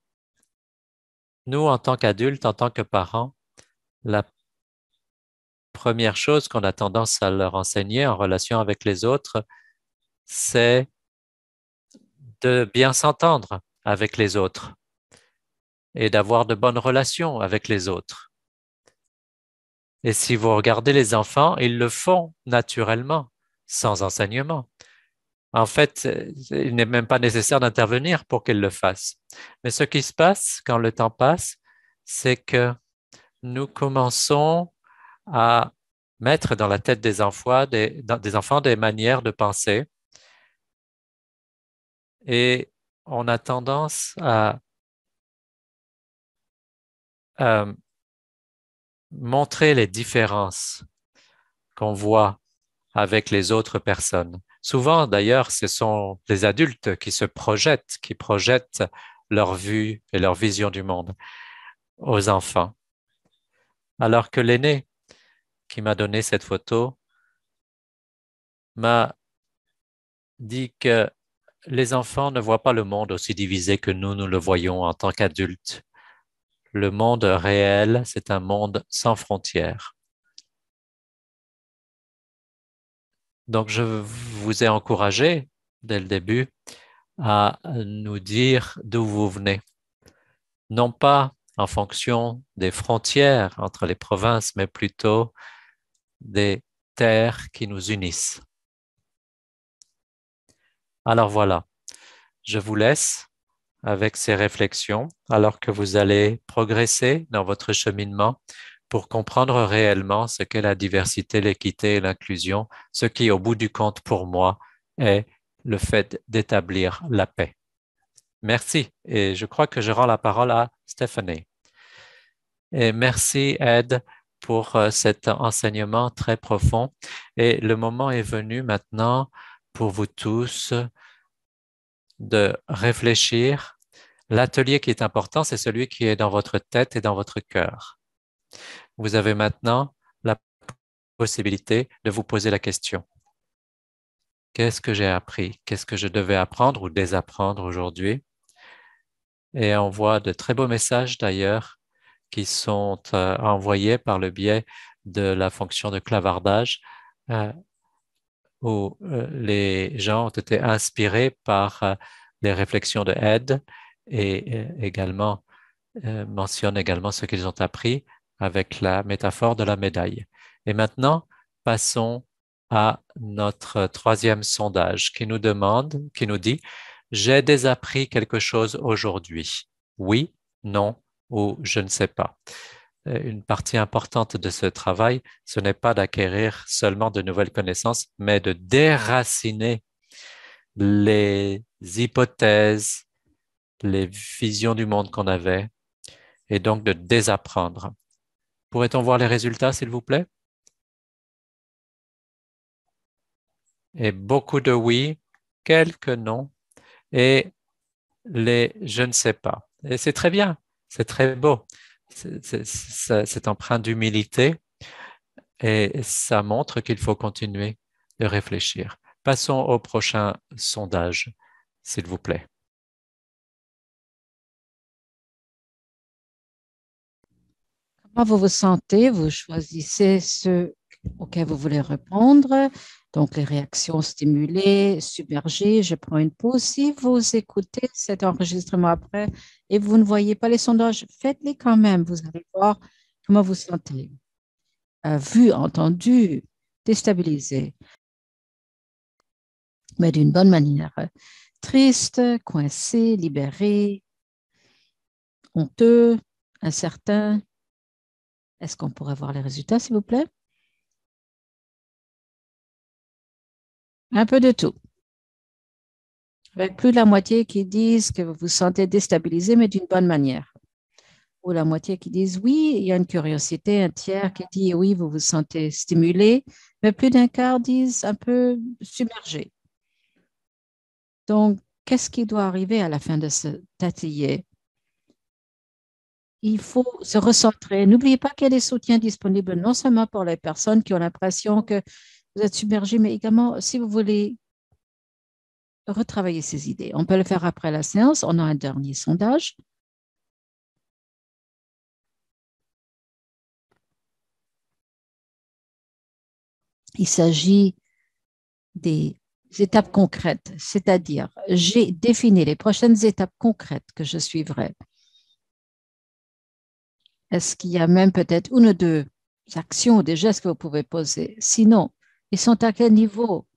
Nous, en tant qu'adultes, en tant que parents, la première chose qu'on a tendance à leur enseigner en relation avec les autres, c'est de bien s'entendre avec les autres et d'avoir de bonnes relations avec les autres. Et si vous regardez les enfants, ils le font naturellement, sans enseignement. En fait, il n'est même pas nécessaire d'intervenir pour qu'ils le fassent. Mais ce qui se passe quand le temps passe, c'est que nous commençons à mettre dans la tête des enfants des manières de penser et on a tendance à montrer les différences qu'on voit avec les autres personnes. Souvent, d'ailleurs, ce sont les adultes qui projettent leur vue et leur vision du monde aux enfants. Alors que l'aîné qui m'a donné cette photo m'a dit que les enfants ne voient pas le monde aussi divisé que nous le voyons en tant qu'adultes. Le monde réel, c'est un monde sans frontières. Donc, je vous ai encouragé dès le début à nous dire d'où vous venez, non pas en fonction des frontières entre les provinces, mais plutôt des terres qui nous unissent. Alors voilà, je vous laisse avec ces réflexions alors que vous allez progresser dans votre cheminement pour comprendre réellement ce qu'est la diversité, l'équité et l'inclusion, ce qui, au bout du compte, pour moi, est le fait d'établir la paix. Merci et je crois que je rends la parole à Stephanie. Et merci, Ed, pour cet enseignement très profond. Et le moment est venu maintenant pour vous tous de réfléchir. L'atelier qui est important, c'est celui qui est dans votre tête et dans votre cœur. Vous avez maintenant la possibilité de vous poser la question. Qu'est-ce que j'ai appris? Qu'est-ce que je devais apprendre ou désapprendre aujourd'hui? Et on voit de très beaux messages d'ailleurs qui sont envoyés par le biais de la fonction de clavardage où les gens ont été inspirés par les réflexions de Ed et également mentionnent également ce qu'ils ont appris avec la métaphore de la médaille. Et maintenant, passons à notre troisième sondage qui nous demande, qui nous dit, j'ai désappris quelque chose aujourd'hui. Oui, non ou je ne sais pas. Une partie importante de ce travail, ce n'est pas d'acquérir seulement de nouvelles connaissances, mais de déraciner les hypothèses, les visions du monde qu'on avait et donc de désapprendre. Pourrait-on voir les résultats, s'il vous plaît? Et beaucoup de oui, quelques non et les je ne sais pas. Et c'est très bien, c'est très beau. C'est empreint d'humilité et ça montre qu'il faut continuer de réfléchir. Passons au prochain sondage, s'il vous plaît. Comment vous vous sentez? Vous choisissez ce auquel vous voulez répondre. Donc, les réactions stimulées, submergées. Je prends une pause. Si vous écoutez cet enregistrement après et vous ne voyez pas les sondages, faites-les quand même. Vous allez voir comment vous vous sentez. Vu, entendu, déstabilisé, mais d'une bonne manière. Triste, coincé, libéré, honteux, incertain. Est-ce qu'on pourrait voir les résultats, s'il vous plaît? Un peu de tout. Avec plus de la moitié qui disent que vous vous sentez déstabilisé, mais d'une bonne manière. Ou la moitié qui disent oui, il y a une curiosité, un tiers qui dit oui, vous vous sentez stimulé, mais plus d'un quart disent un peu submergé. Donc, qu'est-ce qui doit arriver à la fin de cet atelier? Il faut se recentrer. N'oubliez pas qu'il y a des soutiens disponibles non seulement pour les personnes qui ont l'impression que vous êtes submergé, mais également si vous voulez retravailler ces idées. On peut le faire après la séance. On a un dernier sondage. Il s'agit des étapes concrètes, c'est-à-dire j'ai défini les prochaines étapes concrètes que je suivrai. Est-ce qu'il y a même peut-être une ou deux actions ou des gestes que vous pouvez poser? Sinon, ils sont à quel niveau?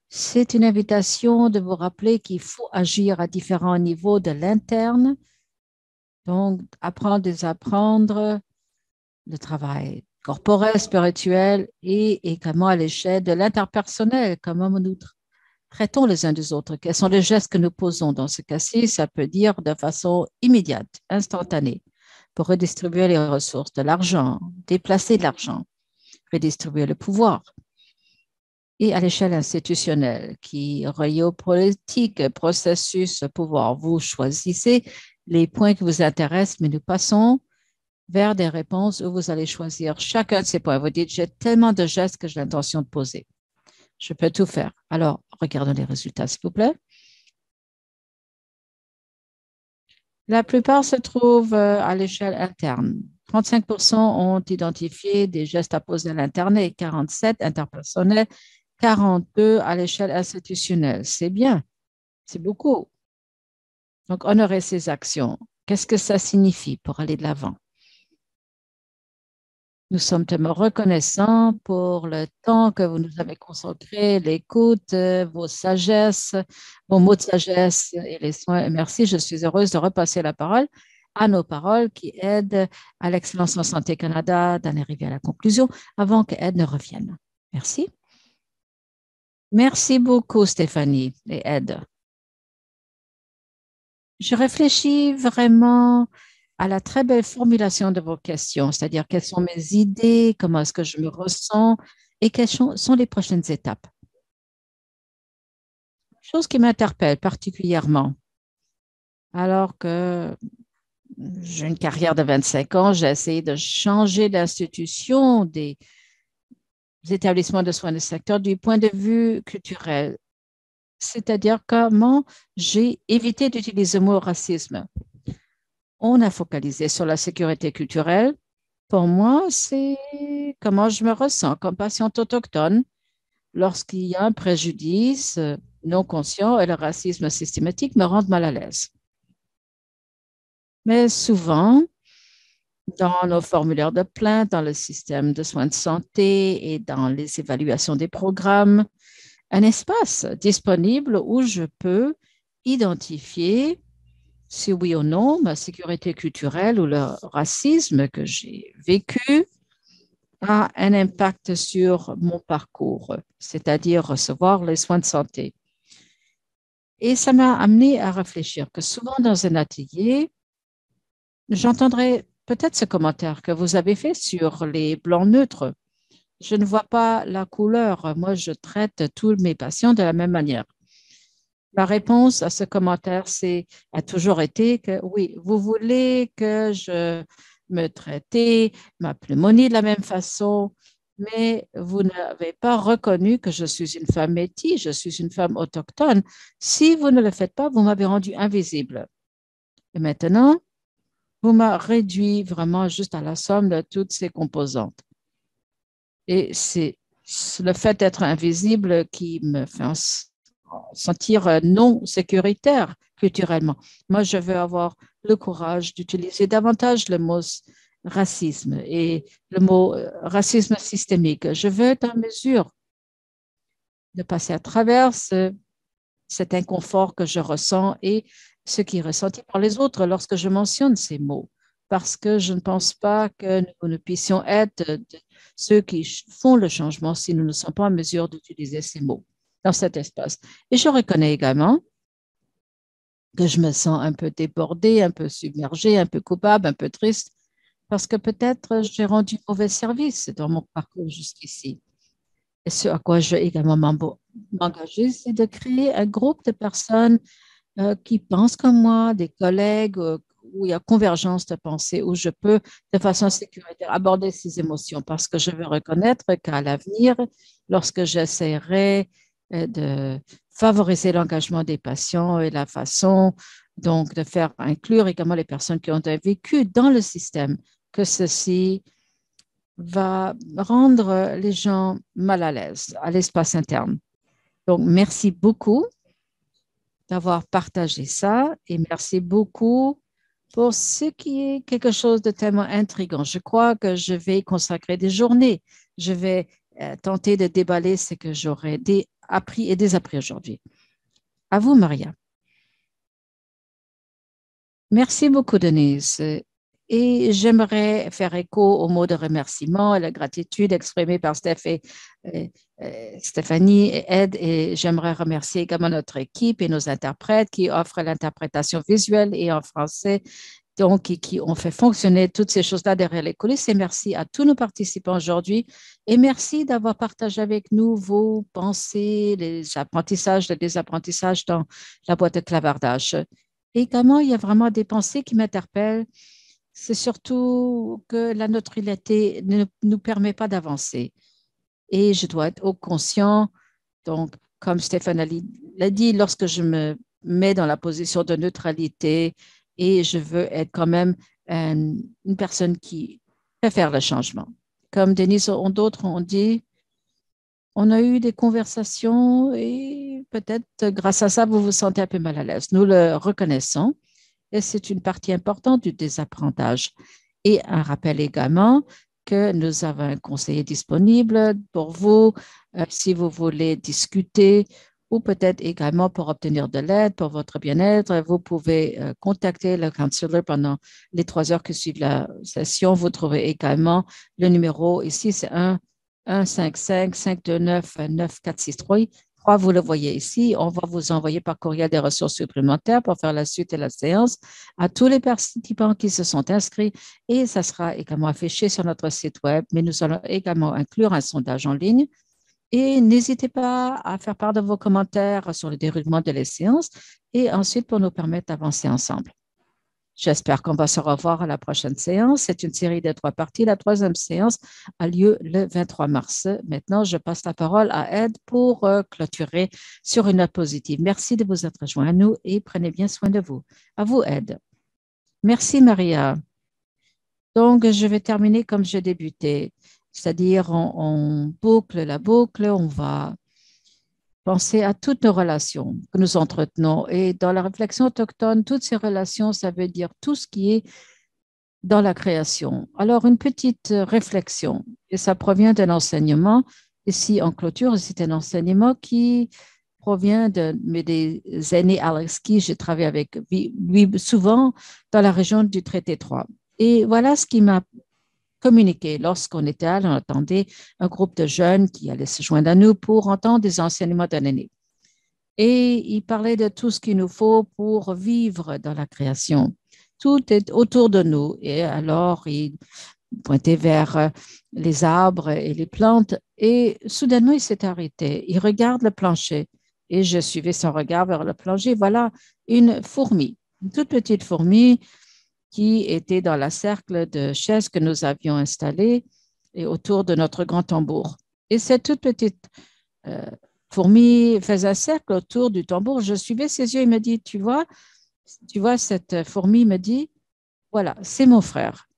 C'est une invitation de vous rappeler qu'il faut agir à différents niveaux de l'interne. Donc, apprendre, désapprendre, le travail corporel, spirituel et également à l'échelle de l'interpersonnel, comment nous traitons les uns des autres. Quels sont les gestes que nous posons dans ce cas-ci? Ça peut dire de façon immédiate, instantanée, pour redistribuer les ressources, de l'argent, déplacer de l'argent, redistribuer le pouvoir. Et à l'échelle institutionnelle, qui est reliée aux politiques, processus, pouvoir. Vous choisissez les points qui vous intéressent, mais nous passons vers des réponses où vous allez choisir chacun de ces points. Vous dites, j'ai tellement de gestes que j'ai l'intention de poser. Je peux tout faire. Alors, regardons les résultats, s'il vous plaît. La plupart se trouvent à l'échelle interne. 35% ont identifié des gestes à poser à l'interne et 47 interpersonnels, 42 à l'échelle institutionnelle. C'est bien, c'est beaucoup. Donc, honorer ces actions, qu'est-ce que ça signifie pour aller de l'avant? Nous sommes tellement reconnaissants pour le temps que vous nous avez consacré, l'écoute, vos sagesses, vos mots de sagesse et les soins. Merci, je suis heureuse de repasser la parole à nos paroles qui aident à l'Excellence en Santé Canada d'en arriver à la conclusion avant que Ed ne revienne. Merci. Merci beaucoup, Stéphanie et Ed. Je réfléchis vraiment à la très belle formulation de vos questions, c'est-à-dire quelles sont mes idées, comment est-ce que je me ressens et quelles sont les prochaines étapes. Chose qui m'interpelle particulièrement, alors que j'ai une carrière de 25 ans, j'ai essayé de changer l'institution des établissements de soins de secteur du point de vue culturel, c'est-à-dire comment j'ai évité d'utiliser le mot racisme. On a focalisé sur la sécurité culturelle. Pour moi, c'est comment je me ressens comme patiente autochtone lorsqu'il y a un préjudice non conscient et le racisme systématique me rendent mal à l'aise. Mais souvent, dans nos formulaires de plainte, dans le système de soins de santé et dans les évaluations des programmes, un espace disponible où je peux identifier si oui ou non ma sécurité culturelle ou le racisme que j'ai vécu a un impact sur mon parcours, c'est-à-dire recevoir les soins de santé. Et ça m'a amené à réfléchir que souvent dans un atelier, j'entendrai peut-être ce commentaire que vous avez fait sur les blancs neutres. Je ne vois pas la couleur. Moi, je traite tous mes patients de la même manière. La réponse à ce commentaire a toujours été que oui, vous voulez que je me traite ma pneumonie de la même façon, mais vous n'avez pas reconnu que je suis une femme métisse, je suis une femme autochtone. Si vous ne le faites pas, vous m'avez rendu invisible. Et maintenant, vous m'avez réduit vraiment juste à la somme de toutes ces composantes. Et c'est le fait d'être invisible qui me fait sentir non sécuritaire culturellement. Moi, je veux avoir le courage d'utiliser davantage le mot racisme et le mot racisme systémique. Je veux être en mesure de passer à travers cet inconfort que je ressens et ce qui est ressenti par les autres lorsque je mentionne ces mots, parce que je ne pense pas que nous ne puissions être ceux qui font le changement si nous ne sommes pas en mesure d'utiliser ces mots dans cet espace. Et je reconnais également que je me sens un peu débordée, un peu submergée, un peu coupable, un peu triste, parce que peut-être j'ai rendu mauvais service dans mon parcours jusqu'ici. Et ce à quoi je vais également m'engager, c'est de créer un groupe de personnes qui pensent comme moi, des collègues où il y a convergence de pensée, où je peux de façon sécuritaire aborder ces émotions, parce que je veux reconnaître qu'à l'avenir, lorsque j'essaierai de favoriser l'engagement des patients et la façon donc de faire inclure également les personnes qui ont un vécu dans le système, que ceci va rendre les gens mal à l'aise à l'espace interne. Donc, merci beaucoup d'avoir partagé ça et merci beaucoup pour ce qui est quelque chose de tellement intriguant. Je crois que je vais y consacrer des journées. Je vais tenter de déballer ce que j'aurais appris et désappris aujourd'hui. À vous, Maria. Merci beaucoup, Denise. Et j'aimerais faire écho aux mots de remerciement et la gratitude exprimée par Stéphanie et Ed. Et j'aimerais remercier également notre équipe et nos interprètes qui offrent l'interprétation visuelle et en français, donc qui ont fait fonctionner toutes ces choses-là derrière les coulisses. Et merci à tous nos participants aujourd'hui. Et merci d'avoir partagé avec nous vos pensées, les apprentissages, les désapprentissages dans la boîte de clavardage. Et également, il y a vraiment des pensées qui m'interpellent. C'est surtout que la neutralité ne nous permet pas d'avancer. Et je dois être au conscient. Donc, comme Stéphane l'a dit, lorsque je me mets dans la position de neutralité et je veux être quand même une personne qui fait faire le changement. Comme Denise ou d'autres ont dit, on a eu des conversations et peut-être grâce à ça, vous vous sentez un peu mal à l'aise. Nous le reconnaissons et c'est une partie importante du désapprentissage. Et un rappel également que nous avons un conseiller disponible pour vous si vous voulez discuter ou peut-être également pour obtenir de l'aide pour votre bien-être. Vous pouvez contacter le counselor pendant les 3 heures qui suivent la session. Vous trouverez également le numéro ici, c'est 1-555-529-9463. Vous le voyez ici. On va vous envoyer par courriel des ressources supplémentaires pour faire la suite de la séance à tous les participants qui se sont inscrits et ça sera également affiché sur notre site web, mais nous allons également inclure un sondage en ligne. Et n'hésitez pas à faire part de vos commentaires sur le déroulement de la séance et ensuite pour nous permettre d'avancer ensemble. J'espère qu'on va se revoir à la prochaine séance. C'est une série de 3 parties. La 3e séance a lieu le 23 mars. Maintenant, je passe la parole à Ed pour clôturer sur une note positive. Merci de vous être joint à nous et prenez bien soin de vous. À vous, Ed. Merci, Maria. Donc, je vais terminer comme j'ai débuté, c'est-à-dire on boucle la boucle, on va penser à toutes nos relations que nous entretenons. Et dans la réflexion autochtone, toutes ces relations, ça veut dire tout ce qui est dans la création. Alors, une petite réflexion, et ça provient d'un enseignement, ici en clôture, c'est un enseignement qui provient de des aînés Alex Key, j'ai travaillé avec lui souvent dans la région du Traité 3. Et voilà ce qui m'a communiqué. Lorsqu'on était là, on attendait un groupe de jeunes qui allaient se joindre à nous pour entendre des enseignements d'un aîné. Et il parlait de tout ce qu'il nous faut pour vivre dans la création. Tout est autour de nous. Et alors, il pointait vers les arbres et les plantes. Et soudainement, il s'est arrêté. Il regarde le plancher. Et je suivais son regard vers le plancher. Voilà une fourmi, une toute petite fourmi qui était dans la cercle de chaises que nous avions installées et autour de notre grand tambour. Et cette toute petite fourmi faisait un cercle autour du tambour. Je suivais ses yeux. Il me dit, tu vois, cette fourmi me dit, voilà, c'est mon frère.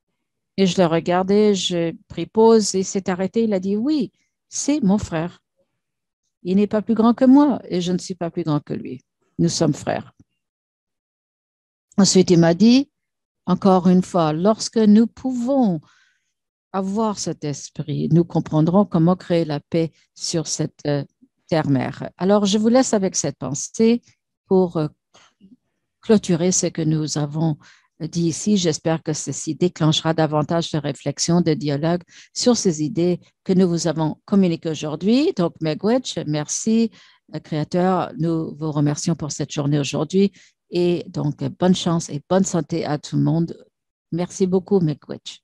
Et je le regardais, j'ai pris pause et il s'est arrêté. Il a dit, oui, c'est mon frère. Il n'est pas plus grand que moi et je ne suis pas plus grand que lui. Nous sommes frères. Ensuite, il m'a dit, encore une fois, lorsque nous pouvons avoir cet esprit, nous comprendrons comment créer la paix sur cette terre-mère. Alors, je vous laisse avec cette pensée pour clôturer ce que nous avons dit ici. J'espère que ceci déclenchera davantage de réflexion, de dialogue sur ces idées que nous vous avons communiquées aujourd'hui. Donc, Miigwech, merci, Créateur. Nous vous remercions pour cette journée aujourd'hui. Et donc, bonne chance et bonne santé à tout le monde. Merci beaucoup, Miigwech.